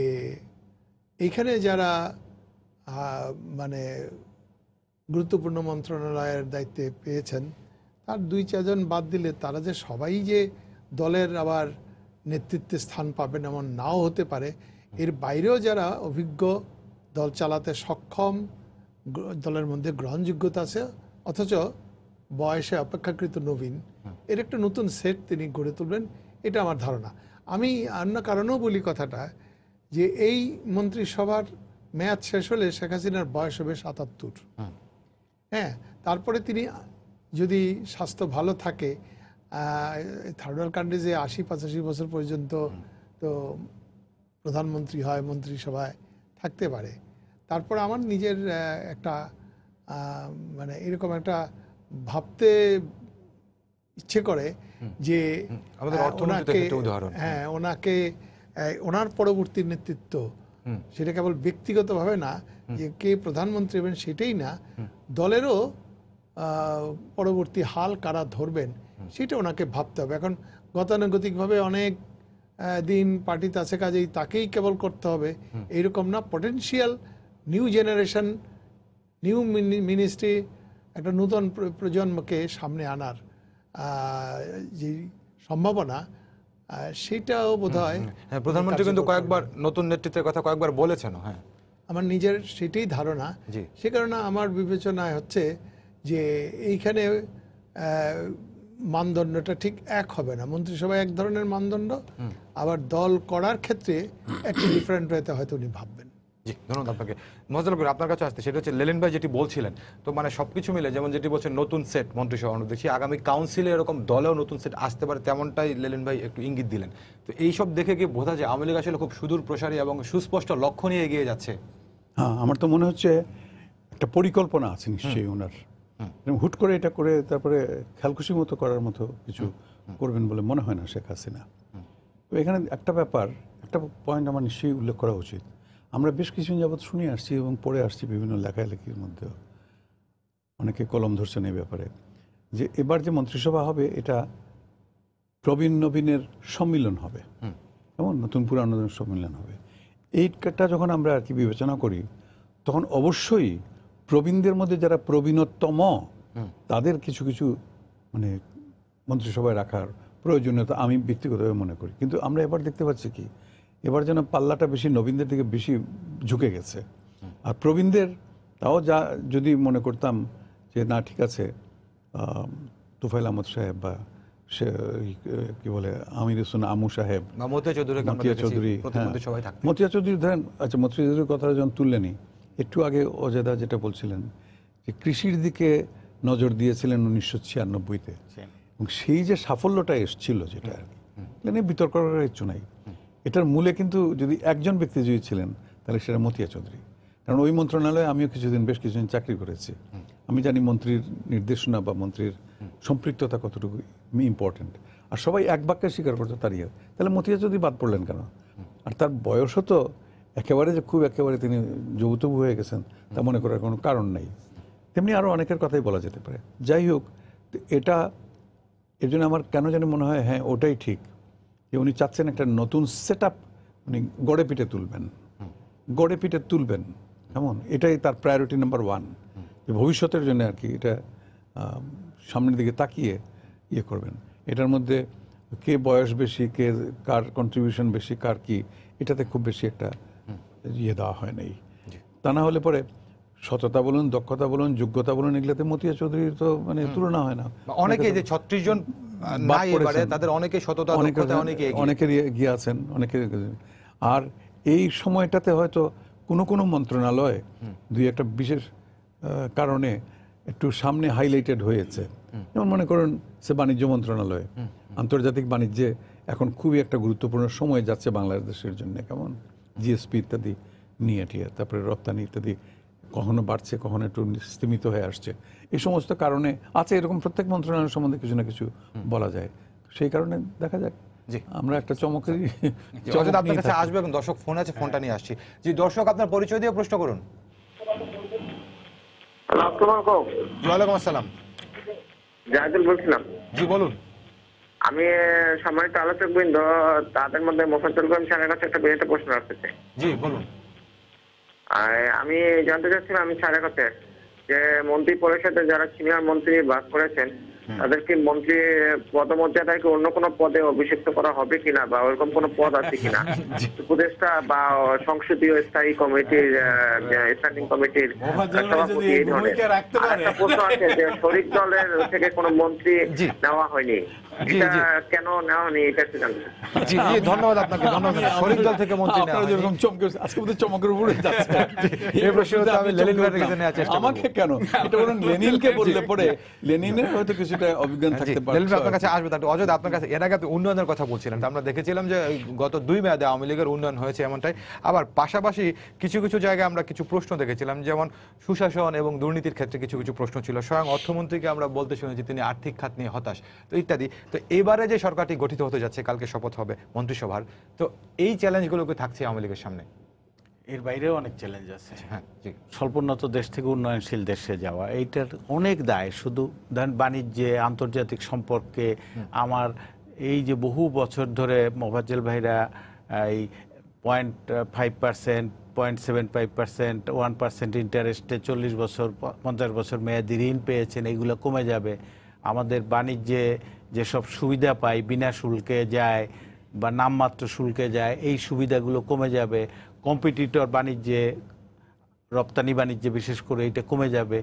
এইখানে যারা মানে গুরুত্বপূর্ণ মন্ত্রণালয়ের দায়িত্বে পেয়েছেন তার 2-4 জন বাদ দিলে তারা যে সবাই যে দলের আবার নেতৃত্বে স্থান পাবেন এমন নাও হতে পারে। এর বাইরেও যারা অভিজ্ঞ, দল চালাতে সক্ষম, দলের মধ্যে গ্রহণযোগ্যতা আছে অথচ বয়সে অপেক্ষাকৃত নবীন, এর একটা নতুন সেট তিনি গড়ে তুলবেন, এটা আমার ধারণা। আমি অন্য কারণেও বলি কথাটা যে এই মন্ত্রিসভার মেয়াদ শেষ হলে শেখ হাসিনার বয়স হবে 77। হ্যাঁ, তারপরে তিনি যদি স্বাস্থ্য ভালো থাকে, থার্ড ওয়ার্ল্ড কান্ট্রি যে 80-85 বছর পর্যন্ত তো প্রধানমন্ত্রী হয়, মন্ত্রিসভায় থাকতে পারে। তারপর আমার নিজের একটা মানে এরকম একটা ভাবতে ইচ্ছে করে যে ওনাকে, হ্যাঁ, ওনাকে ওনার পরবর্তী নেতৃত্ব সেটা কেবল ব্যক্তিগতভাবে না যে কে প্রধানমন্ত্রী হবেন সেটাই না, দলেরও পরবর্তী হাল কারা ধরবেন সেটা ওনাকে ভাবতে হবে। এখন গতানুগতিকভাবে অনেক দিন পার্টিতে আছে, কাজেই তাকেই কেবল করতে হবে এইরকম না। Potential new generation, new ministry, একটা নতুন প্রজন্মকে সামনে আনার যে সম্ভাবনা সেটাও বোধহয় হ্যাঁ, প্রধানমন্ত্রী কিন্তু কয়েকবার নতুন নেতৃত্বের কথা কয়েকবার বলেছেন। হ্যাঁ, আমার নিজের সেটাই ধারণা। জি। সে কারণে আমার বিবেচনায় হচ্ছে যে এইখানে মানদণ্ডটা ঠিক এক হবে না। মন্ত্রিসভায় এক ধরনের মানদণ্ড, আবার দল করার ক্ষেত্রে একটু ডিফারেন্ট হয়তো হয়তো উনি ভাববেন। জি, ধন্যবাদ আপনাকে। মজাল করে আপনার কাছে আসতে, সেটা হচ্ছে লেলিন ভাই যেটি বলছিলেন, তো মানে সবকিছু মিলে যেমন যেটি বলছেন নতুন সেট মন্ত্রিসভা, আমরা দেখছি আগামী কাউন্সিলে এরকম দলেও নতুন সেট আসতে পারে, তেমনটাই লেলিন ভাই একটু ইঙ্গিত দিলেন। তো এইসব দেখে কি বোঝা যায় আওয়ামী লীগ আসলে খুব সুদূর প্রসারী এবং সুস্পষ্ট লক্ষ্য নিয়ে এগিয়ে যাচ্ছে? হ্যাঁ, আমার তো মনে হচ্ছে একটা পরিকল্পনা আছে নিশ্চয়ই ওনার। হুট করে এটা করে তারপরে খেয়ালখুশি মতো করার মতো কিছু করবেন বলে মনে হয় না শেখ হাসিনা। তো এখানে একটা ব্যাপার, একটা পয়েন্ট আমার নিশ্চয়ই উল্লেখ করা উচিত। আমরা বেশ কিছুদিন যাবৎ শুনে আসছি এবং পড়ে আসছি বিভিন্ন লেখালেখির মধ্যেও, অনেকে কলম ধরছেন এই ব্যাপারে, যে এবার যে মন্ত্রিসভা হবে এটা প্রবীণ নবীনের সম্মিলন হবে, এমন নতুন পুরানোদের সম্মিলন হবে। এইটা যখন আমরা আর কি বিবেচনা করি, তখন অবশ্যই প্রবীণদের মধ্যে যারা প্রবীণতম তাদের কিছু কিছু মানে মন্ত্রিসভায় রাখার প্রয়োজনীয়তা আমি ব্যক্তিগতভাবে মনে করি। কিন্তু আমরা এবার দেখতে পাচ্ছি কি, এবার যেন পাল্লাটা বেশি নবীনদের দিকে বেশি ঝুঁকে গেছে। আর প্রবীণদের তাও যা যদি মনে করতাম যে না ঠিক আছে, তুফাইল আহমদ সাহেব বা সে কি বলে আমির হোসেন আমু সাহেব, মতিয়া চৌধুরী, মতিয়া চৌধুরী, মতিয়া চৌধুরী ধরেন, আচ্ছা মতিয়া চৌধুরীর কথাটা যখন তুললেনি, একটু আগে অজেদা যেটা বলছিলেন যে কৃষির দিকে নজর দিয়েছিলেন 1996-তে, এবং সেই যে সাফল্যটা এসছিল যেটা আর কি, এটা নিয়ে বিতর্ক করার কিছু নাই। এটার মূলে কিন্তু যদি একজন ব্যক্তি যদি ছিলেন তাহলে সেটা মতিয়া চৌধুরী। কারণ ওই মন্ত্রণালয়ে আমিও বেশ কিছুদিন চাকরি করেছি, আমি জানি মন্ত্রীর নির্দেশনা বা মন্ত্রীর সম্পৃক্ততা কতটুকু ইম্পর্টেন্ট। আর সবাই এক বাক্যে স্বীকার করতো তার ইয়ে, তাহলে মতিয়া চৌধুরী বাদ পড়লেন কেন? আর তার বয়সও তো একেবারে যে খুব একেবারে তিনি যৌতুক হয়ে গেছেন তা মনে করার কোনো কারণ নেই। তেমনি আরও অনেকের কথাই বলা যেতে পারে। যাই হোক, এটা এর জন্য আমার কেন জানি মনে হয় হ্যাঁ ওটাই ঠিক, যে উনি চাচ্ছেন একটা নতুন সেট আপ উনি গড়ে পিঠে তুলবেন, কেমন, এটাই তার প্রায়োরিটি নাম্বার 1, যে ভবিষ্যতের জন্য আর কি এটা সামনের দিকে তাকিয়ে ইয়ে করবেন। এটার মধ্যে কে বয়স বেশি, কার কন্ট্রিবিউশন বেশি, কার কি, এটাতে খুব বেশি একটা ইয়ে দেওয়া হয় নাই। তা না হলে পরে সততা বলুন, দক্ষতা বলুন, যোগ্যতা বলুন, এগুলাতে মতিয়া চৌধুরীর তো মানে তুলনা হয় না। অনেকে যে 36 জন নাই এবারে, তাদের অনেকে সততা দক্ষতা অনেকের এগিয়ে আছেন, অনেকের। আর এই সময়টাতে হয়তো কোনো মন্ত্রণালয় দুই একটা বিশেষ কারণে একটু সামনে হাইলাইটেড হয়েছে। যেমন মনে করুন সে বাণিজ্য মন্ত্রণালয়, আন্তর্জাতিক বাণিজ্যে এখন খুবই একটা গুরুত্বপূর্ণ সময় যাচ্ছে বাংলাদেশের জন্য, কেমন জিএসপি ইত্যাদি নিয়ে টিয়ে, তারপরে রপ্তানি ইত্যাদি কখনো বাড়ছে, কখনো একটু স্তীমিত হয়ে আসছে। এই সমস্ত কারণে আছে, এরকম প্রত্যেক মন্ত্রণালয়ের সম্বন্ধে কিছু না কিছু বলা যায়। সেই কারণে দেখা যাক, আমরা একটা চমকেরই আপনার কাছে আসবে। এখন দর্শক ফোন আছে, ফোনটা নিয়ে আসছি। জি দর্শক, আপনার পরিচয় দিয়ে প্রশ্ন করুন। ওয়ালাইকুম আসসালাম, জাহিদুল বলছিলাম। জি বলুন। আমি সম্মানিত আলোচক বৃন্দ, তাদের মধ্যে মোফাজ্জল করিম স্যারের কাছে একটা বিনীত প্রশ্ন রাখতে। জি বলুন। আমি জানতে চাচ্ছিলাম আমি স্যারের কাছে যে মন্ত্রী পরিষদে যারা সিনিয়র মন্ত্রী বাদ করেছেন তাদেরকে মন্ত্রী পদমর্যাদায় অন্য কোনো পদে অভিষিক্ত করা হবে কিনা, বা ওরকম কোনো পদ আছে কিনা, উপদেষ্টা বা সংসদীয় স্থায়ী কমিটির স্ট্যান্ডিং কমিটির সভাপতি, এই ধরনের। একটা প্রশ্ন আছে যে শরিক দলের থেকে কোনো মন্ত্রী নেওয়া হয়নি, এটা কেন নেওয়া হয়নি, এটা একটু জানতে চাই। জি জি, ধন্যবাদ আপনাকে, ধন্যবাদ। শরিক দল থেকে মন্ত্রী নেওয়া হয়নি। যেরকম আজকে বোধহয় চমকের উপরে যাচ্ছে এই প্রশ্নটা আমি লেনিন ভাইয়ের কাছে নেওয়ার চেষ্টা করব। আমাকে কেন এটা বলুন, লেনিনকে বললে পরে লেনিনের হয়তো কিছুটা অভিজ্ঞান থাকতে পারে। লেনিন আপনার কাছে আসবে। তার অজয় আপনার কাছে এর আগে আপনি উন্নয়নের কথা বলছিলেন, আমরা দেখেছিলাম যে গত 2 মেয়াদে আওয়ামী লীগের উন্নয়ন হয়েছে এমনটাই। আবার পাশাপাশি কিছু কিছু জায়গায় আমরা কিছু প্রশ্ন দেখেছিলাম, যেমন সুশাসন এবং দুর্নীতির ক্ষেত্রে কিছু কিছু প্রশ্ন ছিল। স্বয়ং অর্থমন্ত্রীকে আমরা বলতে শুনেছি তিনি আর্থিক খাত নিয়ে হতাশ, তো ইত্যাদি। তো এবারে যে সরকারটি গঠিত হতে যাচ্ছে, কালকে শপথ হবে মন্ত্রিসভার, তো এই চ্যালেঞ্জগুলোকে থাকছে আওয়ামী লীগের সামনে। এর বাইরেও অনেক চ্যালেঞ্জ আছে। হ্যাঁ, জি। স্বল্পোন্নত দেশ থেকে উন্নয়নশীল দেশে যাওয়া, এইটার অনেক দায়। শুধু ধরেন বাণিজ্যে, আন্তর্জাতিক সম্পর্কে আমার এই যে বহু বছর ধরে মোফাজ্জল ভাইরা এই 0.5%, 0.75%, 1% ইন্টারেস্টে 40 বছর 50 বছর মেয়াদি ঋণ পেয়েছেন, এইগুলো কমে যাবে। আমাদের বাণিজ্যে যেসব সুবিধা পাই, বিনা শুল্কে যায়, বা নামমাত্র শুল্কে যায়, এই সুবিধাগুলো কমে যাবে, কম্পিটিটর বাণিজ্যে, রপ্তানি বাণিজ্যে বিশেষ করে এটা কমে যাবে,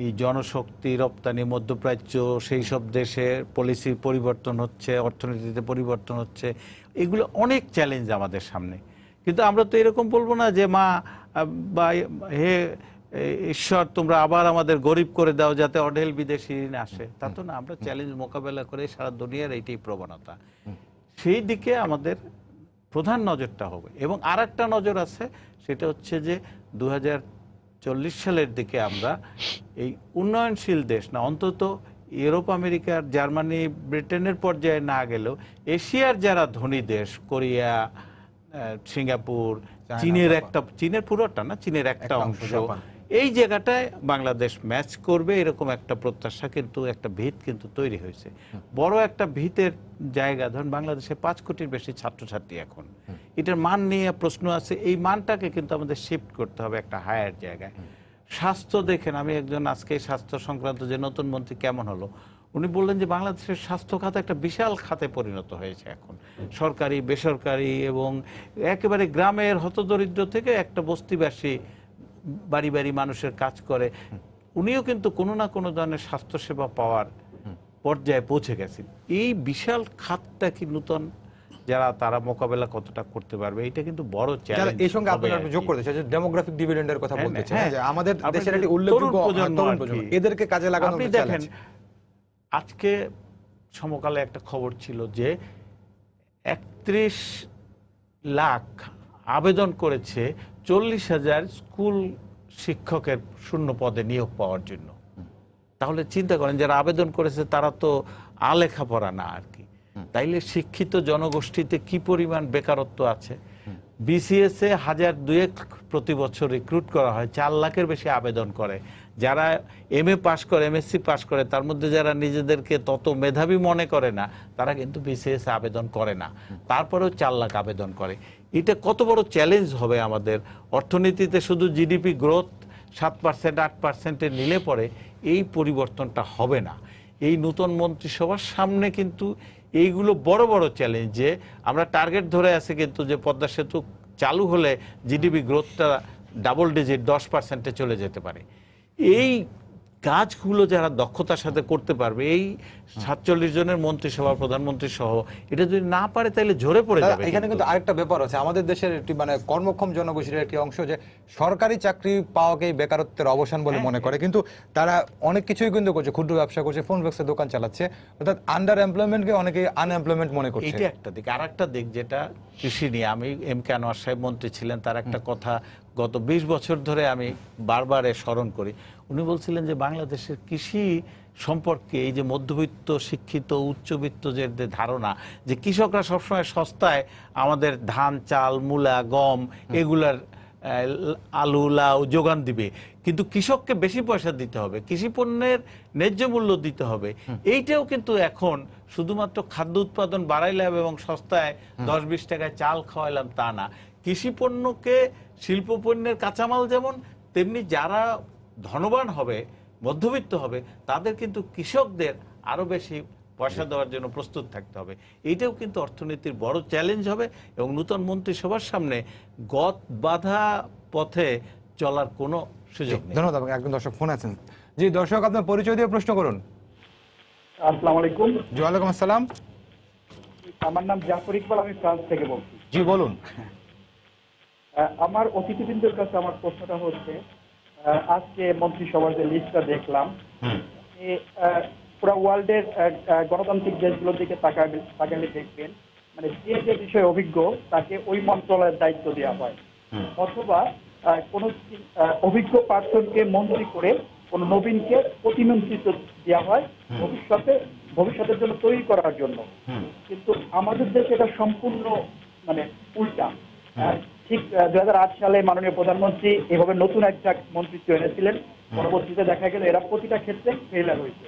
এই জনশক্তি রপ্তানি মধ্যপ্রাচ্য সেই সব দেশের পলিসি পরিবর্তন হচ্ছে, অর্থনীতিতে পরিবর্তন হচ্ছে, এগুলো অনেক চ্যালেঞ্জ আমাদের সামনে। কিন্তু আমরা তো এরকম বলবো না যে মা বা হে ঈশ্বর তোমরা আবার আমাদের গরিব করে দাও যাতে অঢেল বিদেশি ঋণ আসে, তা তো না। আমরা চ্যালেঞ্জ মোকাবেলা করে সারা দুনিয়ার এইটাই প্রবণতা, সেই দিকে আমাদের প্রধান নজরটা হবে। এবং আর একটা নজর আছে, সেটা হচ্ছে যে 2040 সালের দিকে আমরা এই উন্নয়নশীল দেশ না, অন্তত ইউরোপ, আমেরিকার, জার্মানি, ব্রিটেনের পর্যায়ে না গেলেও এশিয়ার যারা ধনী দেশ, কোরিয়া, সিঙ্গাপুর, চীনের পুরোটা না, চীনের একটা অংশ, এই জায়গাটায় বাংলাদেশ ম্যাচ করবে এরকম একটা প্রত্যাশা কিন্তু, একটা ভিত কিন্তু তৈরি হয়েছে। বড় একটা ভিতের জায়গা, ধরুন বাংলাদেশে 5 কোটির বেশি ছাত্রছাত্রী এখন, এটার মান নিয়ে প্রশ্ন আছে। এই মানটাকে কিন্তু আমাদের শিফট করতে হবে একটা হায়ার জায়গায়। স্বাস্থ্য দেখেন, আমি একজন আজকে স্বাস্থ্য সংক্রান্ত যে নতুন মন্ত্রী কেমন হলো, উনি বললেন যে বাংলাদেশের স্বাস্থ্য খাত একটা বিশাল খাতে পরিণত হয়েছে এখন, সরকারি বেসরকারি, এবং একেবারে গ্রামের হতদরিদ্র থেকে একটা বস্তিবাসী বাড়ি বাড়ি মানুষের কাজ করে। উনিও কিন্তু কোনো না কোনো ধরনের স্বাস্থ্যসেবা পাওয়ার পর্যায়ে পৌঁছে গেছেন। এই বিশাল খাতটা কি নতুন যারা তারা মোকাবেলা কতটা করতে পারবে, এটা কিন্তু বড় চ্যালেঞ্জ। এই সঙ্গে আপনারা যোগ করতে চাই যে ডেমোগ্রাফিক ডিভিডেন্ডের কথা বলতে চাই, যে আমাদের দেশের একটি উল্লেখযোগ্য তরুণ প্রজন্ম, এদেরকে কাজে লাগানোর আপনি দেখেন আজকে সমকালে একটা খবর ছিল যে 31 লাখ আবেদন করেছে 40,000 স্কুল শিক্ষকের শূন্য পদে নিয়োগ পাওয়ার জন্য। তাহলে চিন্তা করেন যারা আবেদন করেছে তারা তো লেখাপড়া না আর কি, তাইলে শিক্ষিত জনগোষ্ঠীতে কি পরিমাণ বেকারত্ব আছে। বিসিএস এ 1002 প্রতি বছর রিক্রুট করা হয়, 4 লাখের বেশি আবেদন করে। যারা এমএ পাশ করে, এমএসসি পাশ করে, তার মধ্যে যারা নিজেদেরকে তত মেধাবী মনে করে না, তারা কিন্তু বিসিএস আবেদন করে না, তারপরেও 4 লাখ আবেদন করে। এটা কত বড় চ্যালেঞ্জ হবে আমাদের অর্থনীতিতে। শুধু জিডিপি গ্রোথ 7%, 8% নিলে পরে এই পরিবর্তনটা হবে না। এই নতুন মন্ত্রিসভার সামনে কিন্তু এইগুলো বড় বড় চ্যালেঞ্জ, যে আমরা টার্গেট ধরে আছি কিন্তু যে পদ্মা সেতু চালু হলে জিডিপি গ্রোথটা ডাবল ডিজিট 10%-এ চলে যেতে পারে। এই কাজগুলো যারা দক্ষতার সাথে করতে পারবে, এই 47 জনের মন্ত্রিসভা, প্রধানমন্ত্রী সহ, এটা যদি না পারে তাহলে ঝরে পড়ে যাবে। এখানে কিন্তু আরেকটা ব্যাপার আছে, আমাদের দেশের একটি মানে কর্মক্ষম জনগোষ্ঠীর একটি অংশ যে সরকারি চাকরি পাওয়াকেই বেকারত্বের অবসান বলে মনে করে, কিন্তু তারা অনেক কিছুই কিন্তু করছে, ক্ষুদ্র ব্যবসা করছে, ফোন ব্যবসার দোকান চালাচ্ছে, অর্থাৎ আন্ডার এমপ্লয়মেন্টকে অনেকে আনএমপ্লয়মেন্ট মনে করছে। এটা একটা দিক। আর একটা দিক যেটা কৃষি নিয়ে, আমি এম কে আনোয়ার সাহেব মন্ত্রী ছিলেন, তার একটা কথা গত 20 বছর ধরে আমি বারবার স্মরণ করি। উনি বলছিলেন যে বাংলাদেশের কৃষি সম্পর্কে এই যে মধ্যবিত্ত, শিক্ষিত, উচ্চবিত্ত যে ধারণা যে কৃষকরা সবসময় সস্তায় আমাদের ধান, চাল, মূলা, গম, এগুলার আলু, লাউ যোগান দিবে, কিন্তু কৃষককে বেশি পয়সা দিতে হবে, কৃষি পণ্যের ন্যায্য মূল্য দিতে হবে। এইটাও কিন্তু এখন শুধুমাত্র খাদ্য উৎপাদন বাড়াইলাম এবং সস্তায় 10-20 টাকায় চাল খাওয়াইলাম তা না। কৃষি পণ্যকে শিল্প পণ্যের কাঁচামাল যেমন, তেমনি যারা ধনবান হবে, মধ্যবিত্ত হবে, তাদের কিন্তু কৃষকদের আরো বেশি পয়সা দেওয়ার জন্য প্রস্তুত থাকতে হবে। এইটাও কিন্তু অর্থনীতির বড় চ্যালেঞ্জ হবে এবং নতুন মন্ত্রিসভার সামনে গত বাধা পথে চলার কোনো সুযোগ নেই। ধন্যবাদ। একজন দর্শক ফোন আছেন। জি দর্শক, আপনার পরিচয় দিয়ে প্রশ্ন করুন। আসসালামু আলাইকুম। ওয়ালাইকুম আসসালাম। আমার নাম জাফর ইকবাল, আমি ফ্রান্স থেকে বলছি। জি বলুন। আমার অতিথিবৃন্দের কাছে আমার প্রশ্নটা হচ্ছে, আজকে মন্ত্রিসভার যে লিস্টটা দেখলাম, পুরো ওয়ার্ল্ডের গণতান্ত্রিক দেশগুলোর দিকে তাকালে দেখবেন মানে যে যে বিষয়ে অভিজ্ঞ তাকে ওই মন্ত্রণালয়ের দায়িত্ব দেওয়া হয়, অথবা কোন অভিজ্ঞ পার্সনকে মন্ত্রী করে কোন নবীনকে প্রতিমন্ত্রিত্ব দেওয়া হয় ভবিষ্যতের জন্য তৈরি করার জন্য। কিন্তু আমাদের দেশে এটা সম্পূর্ণ মানে উল্টা। ঠিক 2008 সালে মাননীয় প্রধানমন্ত্রী এভাবে নতুন একটা মন্ত্রিত্ব এনেছিলেন, পরবর্তীতে দেখা গেল এরা প্রতিটা ক্ষেত্রে ফেইলার হয়েছে।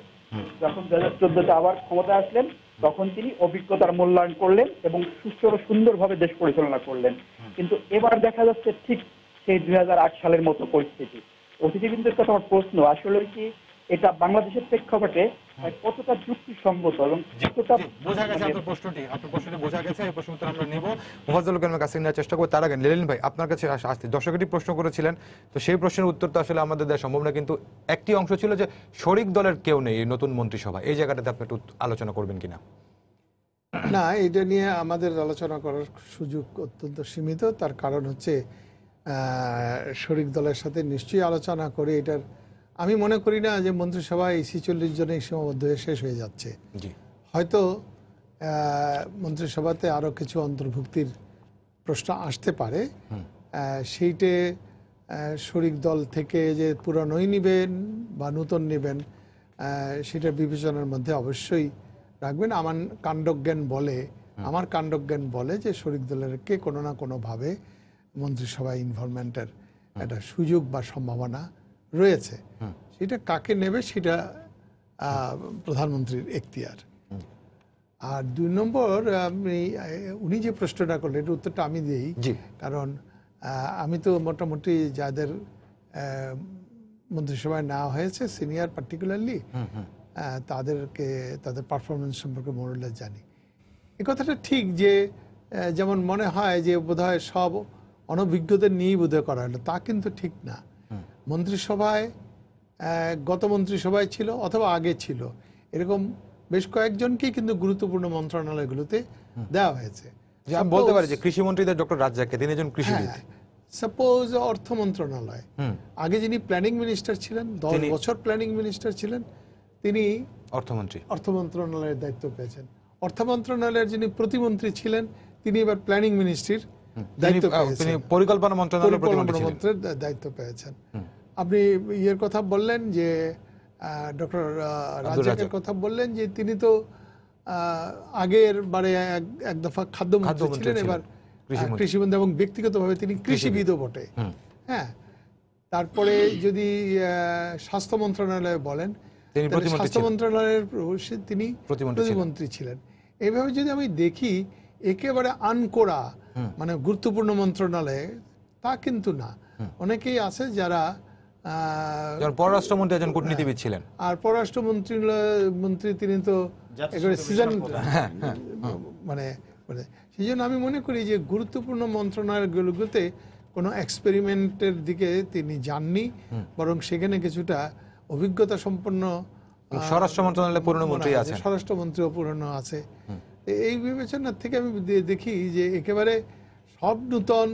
যখন 2014-তে আবার ক্ষমতা আসলেন, তখন তিনি অভিজ্ঞতার মূল্যায়ন করলেন এবং সুন্দরভাবে দেশ পরিচালনা করলেন। কিন্তু এবার দেখা যাচ্ছে ঠিক সেই 2008 সালের মতো পরিস্থিতি। অতিথিবৃন্দের কাছে আমার প্রশ্ন, আসলে কি এটা বাংলাদেশের প্রেক্ষাপটে কতটা যুক্তিসঙ্গত এবং কতটা বোঝা গেছে আপনার প্রশ্নটি বোঝা গেছে। এই প্রশ্ন উত্তর আমরা নেব, মোফাজ্জল করিমের কাছে নেওয়ার চেষ্টা করব। তার আগে লেলিন ভাই আপনার কাছে আসতে, দর্শকটি প্রশ্ন করেছিলেন, তো সেই প্রশ্নের উত্তর তো আসলে আমাদের দেওয়া সম্ভব না, কিন্তু একটি অংশ ছিল যে শরিক দলের কেউ নেই এই নতুন মন্ত্রিসভা, এই জায়গাটাতে আপনি একটু আলোচনা করবেন কিনা? না, এটা নিয়ে আমাদের আলোচনা করার সুযোগ অত্যন্ত সীমিত। তার কারণ হচ্ছে শরিক দলের সাথে নিশ্চয়ই আলোচনা করে এটার, আমি মনে করি না যে মন্ত্রিসভা এই 46 জনেই সীমাবদ্ধ হয়ে শেষ হয়ে যাচ্ছে। হয়তো মন্ত্রিসভাতে আরও কিছু অন্তর্ভুক্তির প্রশ্ন আসতে পারে। সেইটে শরিক দল থেকে যে পুরানোই নেবেন বা নতুন নেবেন সেটা বিবেচনার মধ্যে অবশ্যই রাখবেন। আমার কাণ্ডজ্ঞান বলে যে শরিক দলেরকে কোনো না কোনোভাবে মন্ত্রিসভায় ইনভলভমেন্টের একটা সুযোগ বা সম্ভাবনা রয়েছে। সেটা কাকে নেবে সেটা প্রধানমন্ত্রীর এখতিয়ার। আর 2 নম্বর, উনি যে প্রশ্নটা করলেন এর উত্তরটা আমি দিই, কারণ আমি তো মোটামুটি যাদের মন্ত্রিসভায় নেওয়া হয়েছে সিনিয়র পার্টিকুলারলি তাদের পারফরমেন্স সম্পর্কে মোরলে জানি। এই কথাটা ঠিক যে যেমন মনে হয় যে বোধহয় সব অনভিজ্ঞদের নিয়েই বোধহয় করা হলো, তা কিন্তু ঠিক না। মন্ত্রিসভায় গত মন্ত্রিসভায় ছিল অথবা আগে ছিল এরকম বেশ কয়েকজনকেই কিন্তু গুরুত্বপূর্ণ মন্ত্রণালয়গুলোতে দেওয়া হয়েছে। বলতে পারি যে কৃষিমন্ত্রীদের ডক্টর রাজ্জাককে, তিনি একজন কৃষিবিদ। সাপোজ অর্থ মন্ত্রণালয়, আগে যিনি প্ল্যানিং মিনিস্টার ছিলেন, 10 বছর প্ল্যানিং মিনিস্টার ছিলেন, তিনি অর্থ মন্ত্রণালয়ের দায়িত্ব পেয়েছেন। অর্থ মন্ত্রণালয়ের যিনি প্রতিমন্ত্রী ছিলেন তিনি এবার প্ল্যানিং মিনিস্ট্রির দায়িত্ব পেয়েছেন, পরিকল্পনা মন্ত্রণালয়ের দায়িত্ব পেয়েছেন। আপনি ইয়ের কথা বললেন যে ডক্টর রাজ্জাকের কথা বললেন যে তিনি তো আগের বারে এক দফা খাদ্যমন্ত্রী ছিলেন, এবার কৃষিমন্ত্রী এবং ব্যক্তিগতভাবে তিনি কৃষিবিদও বটে। হ্যাঁ, তারপরে যদি স্বাস্থ্য মন্ত্রণালয়ে বলেন, স্বাস্থ্য মন্ত্রণালয়ের তিনি প্রতিমন্ত্রী ছিলেন। এইভাবে যদি আমি দেখি একেবারে আনকোড়া মানে গুরুত্বপূর্ণ মন্ত্রণালয়ে তা কিন্তু না, অনেকেই আছে যারা পররাষ্ট্রমন্ত্রী একজন কূটনীতিবিদ ছিলেন, আর পররাষ্ট্রমন্ত্রী তিনি তো একেবারে সিজন মানে সেই জন্য আমি মনে করি যে গুরুত্বপূর্ণ মন্ত্রণালয়গুলোতে কোনো এক্সপেরিমেন্টের দিকে তিনি যাননি, বরং সেখানে কিছুটা অভিজ্ঞতা সম্পন্ন স্বরাষ্ট্রমন্ত্রণালয়ের পুরনো মন্ত্রী আছে, স্বরাষ্ট্রমন্ত্রীও পুরনো আছে। এই বিবেচনা থেকে আমি দেখি যে একেবারে সব নূতন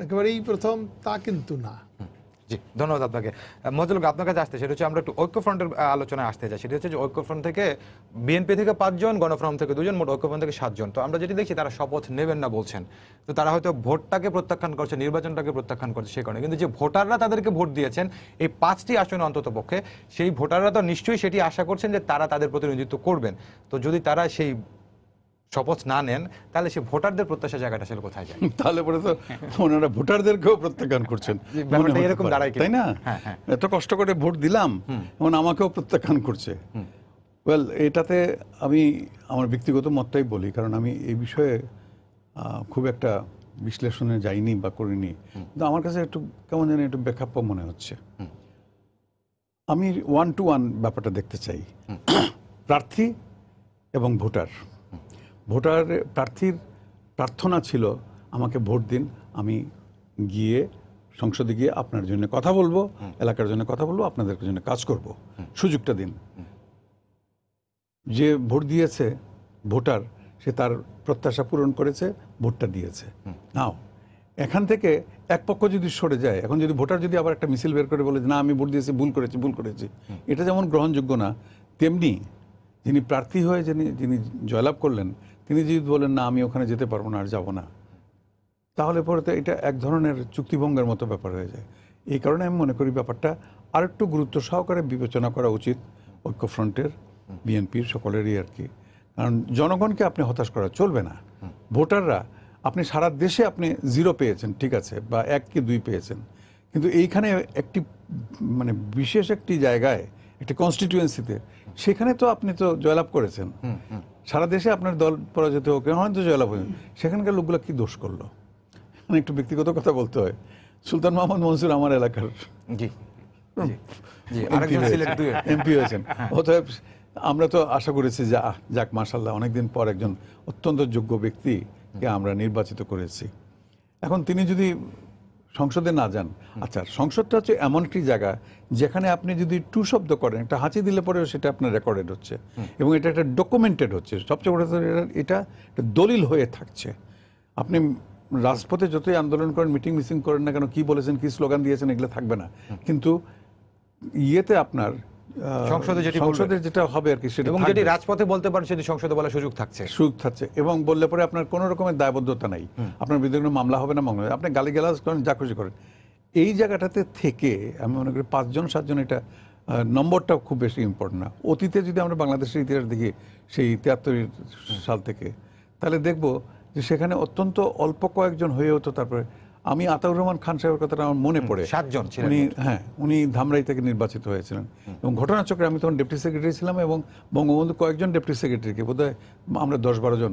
একেবারেই প্রথম তা কিন্তু না। জি, ধন্যবাদ আপনাকে। মজলুক, আপনার কাছে আসতে সেটা হচ্ছে আমরা একটু ঐক্যফ্রন্টের আলোচনায় আসতে চাই। সেটা হচ্ছে যে ঐক্যফ্রন্ট থেকে বিএনপি থেকে 5 জন, গণফ্রন্ট থেকে 2 জন, মোট ঐক্যফ্রন্ট থেকে 7 জন। তো আমরা যেটি দেখছি তারা শপথ নেবেন না বলছেন, তো তারা হয়তো ভোটটাকে প্রত্যাখ্যান করছে, নির্বাচনটাকে প্রত্যাখ্যান করছে সেই কারণে। কিন্তু যে ভোটাররা তাদেরকে ভোট দিয়েছেন এই 5টি আসনে অন্তত পক্ষে, সেই ভোটাররা তো নিশ্চয়ই সেটি আশা করছেন যে তারা তাদের প্রতিনিধিত্ব করবেন। তো যদি তারা সেই শপথ না নেন তাহলে সে ভোটারদের প্রত্যাশা জায়গাটা আসলে কোথায় যায়? তাহলে পরে তো ওনারা ভোটারদেরকেও প্রত্যাখ্যান করছেন, এরকম দাঁড়ায়, তাই না? এত কষ্ট করে ভোট দিলাম এবং আমাকেও প্রত্যাখ্যান করছে। ওয়েল, এটাতে আমি আমার ব্যক্তিগত মতটাই বলি, কারণ আমি এই বিষয়ে খুব একটা বিশ্লেষণে যাইনি বা করিনি, কিন্তু আমার কাছে একটু কেমন জানি একটু বেখাপ্পা মনে হচ্ছে। আমি 1 to 1 ব্যাপারটা দেখতে চাই, প্রার্থী এবং প্রার্থীর প্রার্থনা ছিল আমাকে ভোট দিন, আমি গিয়ে সংসদে গিয়ে আপনার জন্য কথা বলবো, এলাকার জন্য কথা বলবো, আপনাদের জন্য কাজ করব, সুযোগটা দিন। যে ভোট দিয়েছে ভোটার, সে তার প্রত্যাশা পূরণ করেছে, ভোটটা দিয়েছে। নাও এখান থেকে এক পক্ষ যদি সরে যায়, এখন যদি ভোটার যদি আবার একটা মিছিল বের করে বলে না আমি ভোট দিয়েছি, ভুল করেছি, এটা যেমন গ্রহণযোগ্য না, তেমনি যিনি প্রার্থী হয়ে যিনি জয়লাভ করলেন তিনি যদি বলেন না আমি ওখানে যেতে পারবো না, আর যাবো না, তাহলে পরে তো এটা এক ধরনের চুক্তিভঙ্গের মতো ব্যাপার হয়ে যায়। এই কারণে আমি মনে করি ব্যাপারটা আরেকটু গুরুত্ব সহকারে বিবেচনা করা উচিত ঐক্যফ্রন্টের, বিএনপির, সকলেরই আর কি। কারণ জনগণকে আপনি হতাশ করা চলবে না। ভোটাররা, আপনি সারা দেশে আপনি 0 পেয়েছেন, ঠিক আছে, বা 1 কি 2 পেয়েছেন, কিন্তু এইখানে একটি মানে বিশেষ একটি জায়গায়, একটি কনস্টিটিউয়েন্সিতে, সেখানে তো আপনি তো জয়লাভ করেছেন। সারা দেশে আপনার দল পরাজিত হোক, হয়তো জয়লাভ হয়েছে, সেখানকার লোকগুলো কি দোষ করলো? একটু ব্যক্তিগত কথা বলতে হয়। সুলতান মোহাম্মদ মনসুর আমার এলাকার, জি, জি, আরেকজন সিলেট দুই এমপি হয়েছেন। অতএব আমরা তো আশা করেছি যে যাক মাশাআল্লাহ অনেকদিন পর একজন অত্যন্ত যোগ্য ব্যক্তিকে আমরা নির্বাচিত করেছি। এখন তিনি যদি সংসদে না যান, আচ্ছা সংসদটা হচ্ছে এমন একটি জায়গা যেখানে আপনি যদি টু শব্দ করেন, একটা হাঁচি দিলে পরেও সেটা আপনার রেকর্ডেড হচ্ছে এবং এটা একটা ডকুমেন্টেড হচ্ছে। সবচেয়ে বড় কথা এটা একটা দলিল হয়ে থাকছে। আপনি রাজপথে যতই আন্দোলন করেন, মিটিং মিসিং করেন না কেন, কি বলেছেন, কি স্লোগান দিয়েছেন, এগুলো থাকবে না, কিন্তু ইয়েতে আপনার সংসদে যেটা হবে আর কি, সেটা এবং যেটি রাজপথে বলতে পারেন সেটি সংসদে বলার সুযোগ থাকছে এবং বললে পরে আপনার কোনো রকমের দায়বদ্ধতা নাই, আপনার বিরুদ্ধে কোনো মামলা হবে না, আপনি গালিগালাজ করেন, যা খুশি করেন। এই জায়গাটাতে থেকে আমি মনে করি 5-7 এটা নম্বরটা খুব বেশি ইম্পর্টেন্ট না। অতীতে যদি আমরা বাংলাদেশের ইতিহাস দেখি সেই 73 সাল থেকে, তাহলে দেখব যে সেখানে অত্যন্ত অল্প কয়েকজন হয়ে হতো। তারপরে আমি আতাউর রহমান খান সাহেবের কথাটা আমার মনে পড়ে, 7 জন ছিলেন। উনি ধামরাই থেকে নির্বাচিত হয়েছিলেন এবং ঘটনাচক্রে আমি তখন ডেপুটি সেক্রেটারি ছিলাম এবং বঙ্গবন্ধু কয়েকজন ডেপুটি সেক্রেটারিকে বোধহয় আমরা 10-12 জন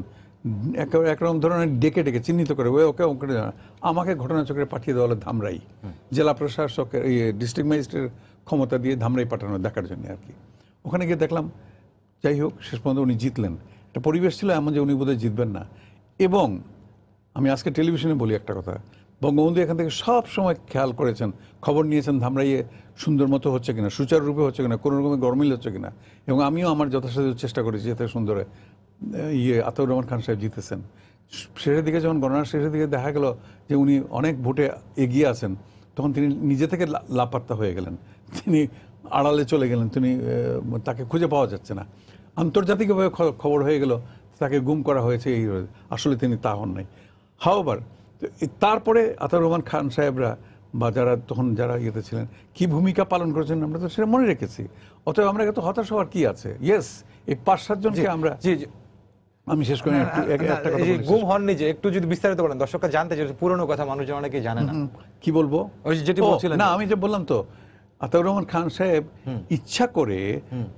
একেবারে একরকম ধরনের ডেকে চিহ্নিত করে ওকে আমাকে ঘটনাচক্রে পাঠিয়ে দেওয়া হলো ধামরাই, জেলা প্রশাসকের ডিস্ট্রিক্ট ম্যাজিস্ট্রেটের ক্ষমতা দিয়ে ধামরাই পাঠানো দেখার জন্য আর কি। ওখানে গিয়ে দেখলাম, যাই হোক শেষ পর্যন্ত উনি জিতলেন। একটা পরিবেশ ছিল এমন যে উনি বোধহয় জিতবেন না। এবং আমি আজকে টেলিভিশনে বলি একটা কথা, বঙ্গবন্ধু এখান থেকে সব সময় খেয়াল করেছেন, খবর নিয়েছেন ধামরাইয়ে সুন্দর মতো হচ্ছে কিনা, সুচারুরূপে হচ্ছে কিনা, কোনো রকমের গরমিল হচ্ছে কিনা, এবং আমিও আমার যথাসাধ্য চেষ্টা করেছি যাতে সুন্দরে আতাউর রহমান খান সাহেব জিতেছেন। শেষের দিকে যখন গণনার শেষের দিকে দেখা গেল যে উনি অনেক ভোটে এগিয়ে আছেন, তখন তিনি নিজে থেকে লাপাত্তা হয়ে গেলেন, তিনি আড়ালে চলে গেলেন, তিনি তাকে খুঁজে পাওয়া যাচ্ছে না। আন্তর্জাতিকভাবে খবর হয়ে গেল তাকে গুম করা হয়েছে, এই আসলে তিনি তা হন নাই। হাওবার তারপরে আতাউর রহমান খান সাহেবরা বা যারা ইয়েতে ছিলেন কি ভূমিকা পালন করেছেন আমরা তো সেটা মনে রেখেছি। অতএব আমরা এত হতাশ হওয়ার কি আছে? ইয়েস, এই 5-7 জনকে আমরা, আমি শেষ করে একটা কথা বলি, গুম হননি যে একটু যদি বিস্তারিত বলেন, দর্শকরা জানতে চায়, পুরনো কথা মানুষজন অনেকেই জানে না। কি বলবো, ওই যেটি বলছিলেন না, আমি যে বললাম তো, আতাউর রহমান খান সাহেব ইচ্ছা করে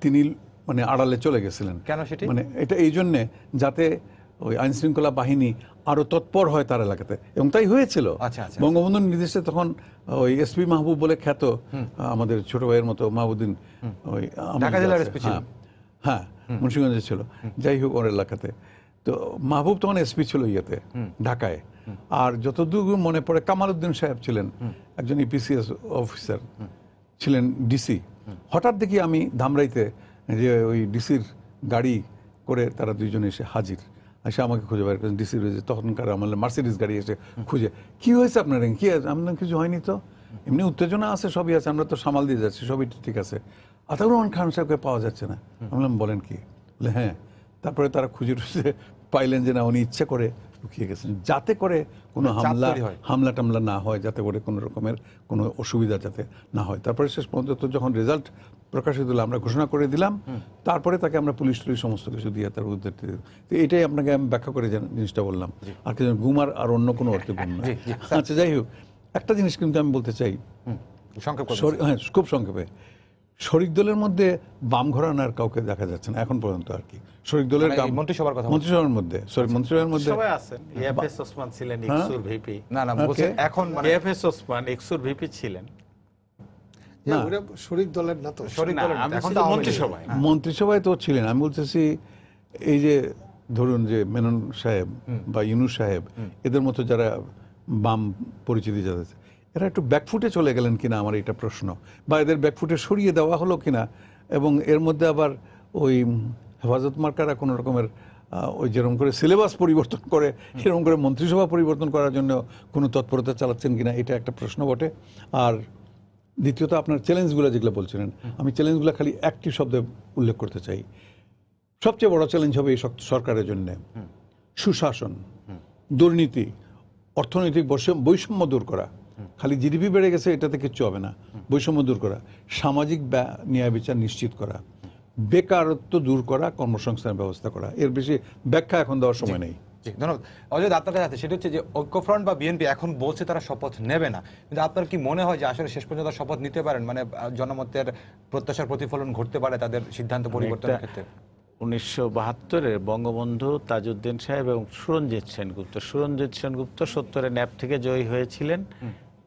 তিনি মানে আড়ালে চলে গেছিলেন। কেন সেটি? মানে এটা এই জন্যে যাতে ওই আইন শৃঙ্খলা বাহিনী আরো তৎপর হয় তার এলাকাতে, এবং তাই হয়েছিল। বঙ্গবন্ধুর নির্দেশে তখন ওই এসপি মাহবুব বলে খ্যাত আমাদের ছোট ভাইয়ের মতো মাহবুদ্দিন, ওই ঢাকা জেলার এসপি ছিল, হ্যাঁ মুন্সিগঞ্জে ছিল, যাই হোক ওর এলাকাতে, তো মাহবুব তখন এসপি ছিল ইয়েতে ঢাকায়। আর যতদূর মনে পড়ে কামাল উদ্দিন সাহেব ছিলেন একজন ইপিসিএস অফিসার, ছিলেন ডিসি। হঠাৎ দেখি আমি ধামরাইতে যে ওই ডিসির গাড়ি করে তারা দুইজনে এসে হাজির, এসে আমাকে খুঁজে বের করেন। ডিসি রয়েছে তখনকার আমাদের মার্সিডিস গাড়ি এসে খুঁজে, কি হয়েছে আপনার, কি আছে আপনার? কিছু হয়নি তো, এমনি উত্তেজনা আছে, সবই আছে, আমরা তো সামাল দিয়ে যাচ্ছি, সবই ঠিক আছে। আতাউর রহমান খান সাহেবকে পাওয়া যাচ্ছে না। আমি বললাম বলেন কি? বলে হ্যাঁ। তারপরে তারা খুঁজে পাইলেন যে না, উনি ইচ্ছে করে লুকিয়ে গেছেন যাতে করে কোনো হামলা টামলা না হয়, যাতে করে কোনো রকমের কোনো অসুবিধা যাতে না হয়। তারপরে শেষ পর্যন্ত যখন রেজাল্ট প্রকাশিত হলো, আমরা ঘোষণা করে দিলাম, তারপরে তাকে আমরা পুলিশ সমস্ত কিছু দিয়ে তার উদ্ধার। তো এটাই আপনাকে আমি ব্যাখ্যা করে জিনিসটা বললাম, আর কি গুমার আর অন্য কোনো অর্থে গুম না। আচ্ছা, যাই হোক, একটা জিনিস কিন্তু আমি বলতে চাই হ্যাঁ খুব সংক্ষেপে, শরিক দলের মধ্যে বাম ঘরানার কাউকে দেখা যাচ্ছে না এখন পর্যন্ত আর কি। শরিক দলের মন্ত্রিসভার মধ্যে মন্ত্রিসভার মধ্যে সবাই আছেন। এফএস ওসমান ছিলেন এক্সুর ভিপি, না বলছেন এখন মানে এফএস ওসমান এক্সুর ভিপি ছিলেন না, ওরা শরিক দলের না তো, শরিক দলের এখন তো মন্ত্রিসভায় তো ছিলেন। আমি বলতেছি এই যে ধরুন যে মেনন সাহেব বা ইউনুস সাহেব, এদের মতো যারা বাম পরিচিতি যাদের, এরা একটু ব্যাকফুটে চলে গেলেন কিনা আমার এটা প্রশ্ন, বা এদের ব্যাকফুটে সরিয়ে দেওয়া হলো কিনা। এবং এর মধ্যে আবার ওই হেফাজত মার্কারা কোনো রকমের ওই যেরকম করে সিলেবাস পরিবর্তন করে সেরকম করে মন্ত্রিসভা পরিবর্তন করার জন্য কোনো তৎপরতা চালাচ্ছেন কিনা, এটা একটা প্রশ্ন বটে। আর দ্বিতীয়ত আপনার চ্যালেঞ্জগুলো যেগুলো বলছিলেন, আমি চ্যালেঞ্জগুলো খালি একটি শব্দে উল্লেখ করতে চাই। সবচেয়ে বড় চ্যালেঞ্জ হবে এই সরকারের জন্য সুশাসন, দুর্নীতি, অর্থনৈতিক বৈষম্য দূর করা। খালি জিডিপি বেড়ে গেছে এটাতে কিচ্ছু হবে না, বৈষম্য দূর করা, সামাজিক ন্যায় বিচার নিশ্চিত করা, বেকারত্ব দূর করা, কর্মসংস্থানের ব্যবস্থা করা। এর বেশি ব্যাখ্যা এখন দেওয়ার সময় নেই। ধন্যবাদ। অজয়, আপনার কাছে সেটা হচ্ছে যে ঐক্যফ্রন্ট বা বিএনপি এখন বলছে তারা শপথ নেবে না, কিন্তু আপনার কি মনে হয় যে আসলে শেষ পর্যন্ত শপথ নিতে পারেন, মানে জনমতের প্রত্যাশার প্রতিফলন ঘটতে পারে তাদের সিদ্ধান্ত পরিবর্তনের ক্ষেত্রে? 1972-এর বঙ্গবন্ধু তাজউদ্দিন সাহেব এবং সুরঞ্জিত সেনগুপ্ত 70-এর ন্যাপ থেকে জয়ী হয়েছিলেন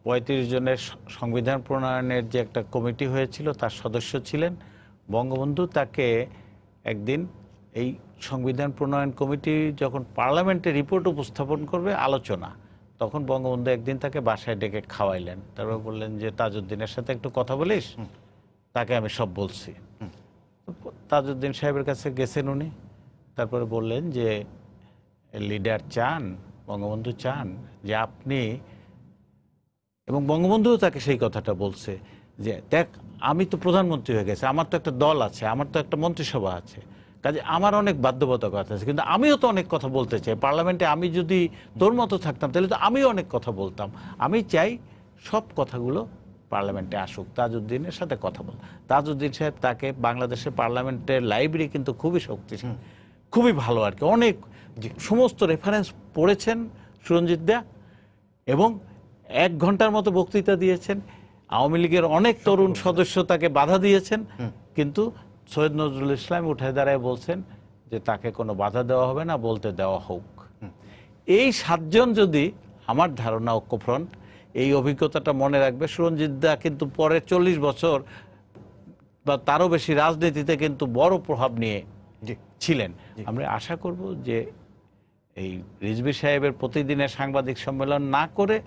35 জনের সংবিধান প্রণয়নের যে একটা কমিটি হয়েছিল তার সদস্য ছিলেন। বঙ্গবন্ধু তাকে একদিন এই সংবিধান প্রণয়ন কমিটি যখন পার্লামেন্টে রিপোর্ট উপস্থাপন করবে আলোচনা, তখন বঙ্গবন্ধু একদিন তাকে বাসায় ডেকে খাওয়াইলেন। তারপর বললেন যে তাজউদ্দিনের সাথে একটু কথা বলিস, তাকে আমি সব বলছি। তাজউদ্দিন সাহেবের কাছে গেছেন উনি, তারপরে বললেন যে লিডার চান, বঙ্গবন্ধু চান যে আপনি, এবং বঙ্গবন্ধুও তাকে সেই কথাটা বলছে যে দেখ আমি তো প্রধানমন্ত্রী হয়ে গেছে, আমার তো একটা দল আছে, আমার তো একটা মন্ত্রিসভা আছে, কাজে আমার অনেক বাধ্যবাধকতা আছে, কিন্তু আমিও তো অনেক কথা বলতে চাই পার্লামেন্টে। আমি যদি তোর মতো থাকতাম তাহলে তো আমিও অনেক কথা বলতাম। আমি চাই সব কথাগুলো পার্লামেন্টে আসুক, তাজউদ্দিনের সাথে কথা বল। তাজউদ্দিন সাহেব তাকে বাংলাদেশের পার্লামেন্টের লাইব্রেরি কিন্তু খুবই শক্তিশালী, খুবই ভালো আর কি, অনেক সমস্ত রেফারেন্স পড়েছেন সুরঞ্জিত দা, এবং 1 ঘন্টার মতো বক্তৃতা দিয়েছেন। আওয়ামী লীগের অনেক তরুণ সদস্য তাকে বাধা দিয়েছেন, কিন্তু সৈয়দ নজরুল ইসলাম উঠে দাঁড়ায় বলছেন যে তাকে কোনো বাধা দেওয়া হবে না, বলতে দেওয়া হোক। এই 7 জন যদি, আমার ধারণা ঐক্যফ্রন্ট এই অভিজ্ঞতাটা মনে রাখবে। সুরঞ্জিত দা কিন্তু পরে 40 বছর বা তারও বেশি রাজনীতিতে কিন্তু বড় প্রভাব নিয়ে ছিলেন। আমরা আশা করব যে এই রিজভী সাহেবের প্রতিদিনের সাংবাদিক সম্মেলন না করে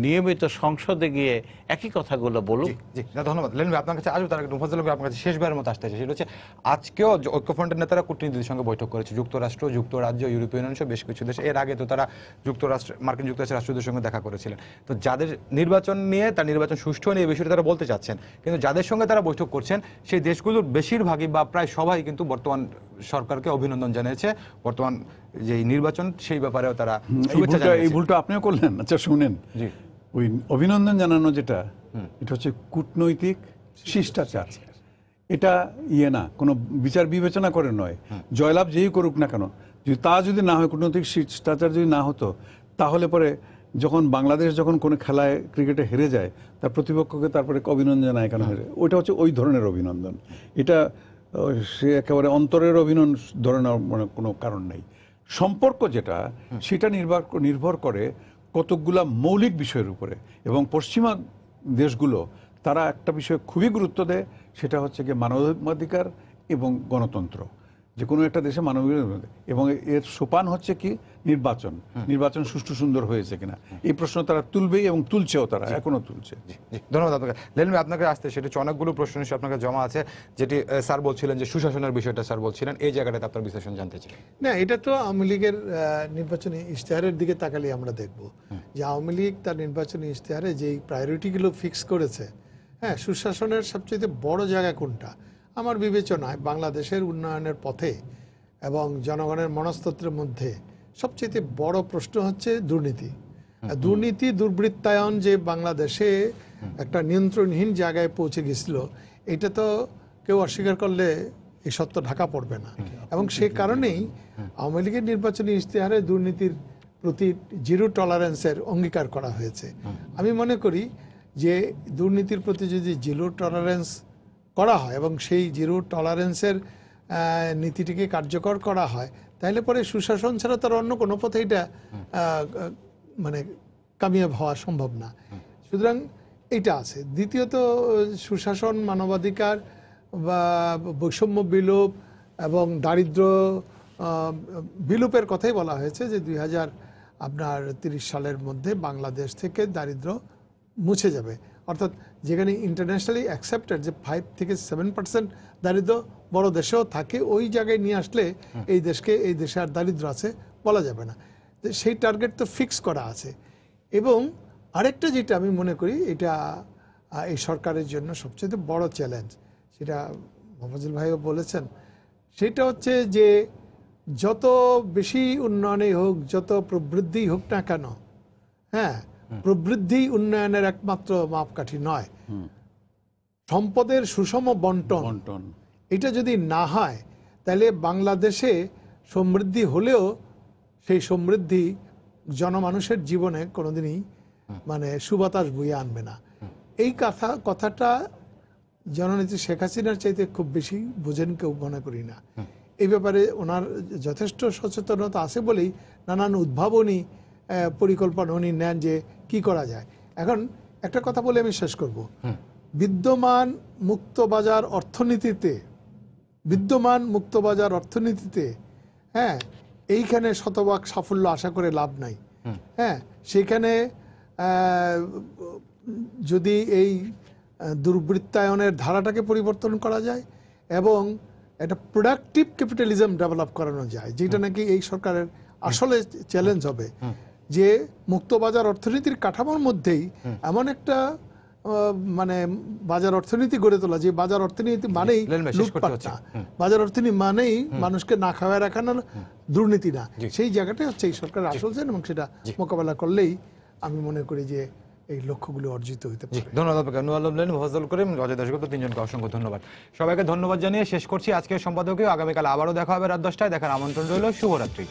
নিয়মিত সংসদে গিয়ে একই কথাগুলো বলুক। জি না, ধন্যবাদ লেন ভাই। আপনার কাছে আসবো তার আগে মুফাজ্জল ভাই আপনার কাছে শেষবারের মতো আসতে চাই, সেটা হচ্ছে আজকেও ঐক্যফ্রন্টের নেতারা কূটনীতিদের সঙ্গে বৈঠক করেছে, যুক্তরাষ্ট্র, যুক্তরাজ্য, ইউরোপিয়ান ইউনিয়ন সহ বেশ কিছু দেশ। এর আগে তো তারা মার্কিন যুক্তরাষ্ট্রের রাষ্ট্রদূতের সঙ্গে দেখা করেছিলেন। তো যাদের নির্বাচন নিয়ে, তার নির্বাচন সুষ্ঠু নিয়ে এই বিষয়টা তারা বলতে চাচ্ছেন, কিন্তু যাদের সঙ্গে তারা বৈঠক করছেন সেই দেশগুলোর বেশিরভাগই বা প্রায় সবাই কিন্তু বর্তমান সরকারকে অভিনন্দন জানিয়েছে। বর্তমান যে নির্বাচন সেই ব্যাপারেও তারা শুভেচ্ছা জানিয়েছে। এই ভুলটা আপনিও করলেন। আচ্ছা শুনেন, জি, ওই অভিনন্দন জানানো যেটা, এটা হচ্ছে কূটনৈতিক শিষ্টাচার। এটা না কোনো বিচার বিবেচনা করে নয়, জয়লাভ যেই করুক না কেন, যদি না হয়, কূটনৈতিক শিষ্টাচার যদি না হতো, তাহলে পরে যখন বাংলাদেশ যখন কোনো খেলায় ক্রিকেটে হেরে যায়, তার প্রতিপক্ষকে তারপরে অভিনন্দন জানায় কেন হেরে, ওইটা হচ্ছে ওই ধরনের অভিনন্দন। এটা সে একেবারে অন্তরের অভিনন্দন ধরনের মানে কোনো কারণ নেই। সম্পর্ক যেটা, সেটা নির্ভর করে কতকগুলা মৌলিক বিষয়ের উপরে, এবং পশ্চিমা দেশগুলো তারা একটা বিষয়ে খুবই গুরুত্ব দেয়, সেটা হচ্ছে কি মানবাধিকার এবং গণতন্ত্র। যে কোনো একটা দেশে মানবাধিকার, এবং এর সোপান হচ্ছে কি নির্বাচন সুষ্ঠু সুন্দর হয়েছে কিনা, এই প্রশ্ন তারা তুলবেই এবং তুলছেও, তারা এখনো তুলছে। ধন্যবাদ আপনাকে লেন ভাই। আপনাকে আসতে সেটা হচ্ছে অনেকগুলো প্রশ্ন নিশ্চয়ই আপনাকে জমা আছে, যেটি স্যার বলছিলেন যে সুশাসনের বিষয়টা স্যার বলছিলেন, এই জায়গাটাতে আপনার বিশ্লেষণ জানতে চাই। না, এটা তো আওয়ামী লীগের নির্বাচনী ইশতেহারের দিকে তাকালে আমরা দেখব যে আওয়ামী লীগ তার নির্বাচনী ইশতেহারে যেই প্রায়োরিটিগুলো ফিক্স করেছে, হ্যাঁ, সুশাসনের সবচেয়ে বড় জায়গা কোনটা আমার বিবেচনায় বাংলাদেশের উন্নয়নের পথে এবং জনগণের মনস্তত্ত্বের মধ্যে সবচেয়ে বড় প্রশ্ন হচ্ছে দুর্নীতি। দুর্বৃত্তায়ন যে বাংলাদেশে একটা নিয়ন্ত্রণহীন জায়গায় পৌঁছে গেছিল, এটা তো কেউ অস্বীকার করলে এই সত্য ঢাকা পড়বে না। এবং সে কারণেই আওয়ামী লীগের নির্বাচনী ইশতেহারে দুর্নীতির প্রতি জিরো টলারেন্সের অঙ্গীকার করা হয়েছে। আমি মনে করি যে দুর্নীতির প্রতি যদি জিরো টলারেন্স করা হয় এবং সেই জিরো টলারেন্সের নীতিটিকে কার্যকর করা হয়, তাহলে পরে সুশাসন ছাড়া তার অন্য কোনো পথে এটা মানে কামিয়াব হওয়া সম্ভব না। সুতরাং এটা আছে। দ্বিতীয়ত সুশাসন, মানবাধিকার বা বৈষম্য বিলোপ এবং দারিদ্র বিলোপের কথাই বলা হয়েছে যে 2030 সালের মধ্যে বাংলাদেশ থেকে দারিদ্র মুছে যাবে। অর্থাৎ যেখানে ইন্টারন্যাশনালি অ্যাকসেপ্টেড যে 5 থেকে 7% দারিদ্র বড় দেশেও থাকে, ওই জায়গায় নিয়ে আসলে এই দেশে আর দারিদ্র আছে বলা যাবে না। সেই টার্গেট তো ফিক্স করা আছে। এবং আরেকটা যেটা আমি মনে করি এটা এই সরকারের জন্য সবচেয়ে বড় চ্যালেঞ্জ, সেটা মোফাজ্জল ভাইও বলেছেন, সেটা হচ্ছে যে যত বেশি উন্নয়নই হোক, যত প্রবৃদ্ধি হোক না কেন, হ্যাঁ, প্রবৃদ্ধি উন্নয়নের একমাত্র মাপকাঠি নয়। সম্পদের সুষম বন্টন এটা যদি না হয়, তাহলে বাংলাদেশে সমৃদ্ধি হলেও সেই সমৃদ্ধি জনমানুষের জীবনে কোনোদিনই মানে সুবাতাস বইয়ে আনবে না। এই কথাটা জননেত্রী শেখ হাসিনার চাইতে খুব বেশি বোঝেন কেউ মনে করি না। এই ব্যাপারে ওনার যথেষ্ট সচেতনতা আছে বলেই নানান উদ্ভাবনী পরিকল্পনা উনি নেন যে কি করা যায়। এখন একটা কথা বলে আমি শেষ করব। বিদ্যমান মুক্তবাজার অর্থনীতিতে হ্যাঁ এইখানে শতভাগ সাফল্য আশা করে লাভ নাই। হ্যাঁ সেখানে যদি এই দুর্বৃত্তায়নের ধারাটাকে পরিবর্তন করা যায় এবং একটা প্রোডাক্টিভ ক্যাপিটালিজম ডেভেলপ করানো যায়, যেটা নাকি এই সরকারের আসলে চ্যালেঞ্জ হবে, যে মুক্তবাজার অর্থনীতির কাঠামোর মধ্যেই এমন একটা মানে বাজার অর্থনীতি গড়ে তোলা, যে বাজার অর্থনীতি মানেই লুটপাট না, বাজার অর্থনীতি মানেই মানুষকে না খাওয়ায় রাখানো, দুর্নীতি না, সেই জায়গাটাই হচ্ছে এই সরকারের আসল চ্যালেঞ্জ, এবং সেটা মোকাবেলা করলেই আমি মনে করি যে এই লক্ষ্যগুলো অর্জিত হতে পারে। ধন্যবাদ আপনাকে নুর আলম লেন, মুফাজ্জল করিম, অজয় দাশগুপ্ত, তিনজনকে অসংখ্য ধন্যবাদ। সবাইকে ধন্যবাদ জানিয়ে শেষ করছি আজকের সম্পাদকীয়। আগামীকাল আবারও দেখা হবে রাত 10টায়। দেখার আমন্ত্রণ রইল। শুভরাত্রি।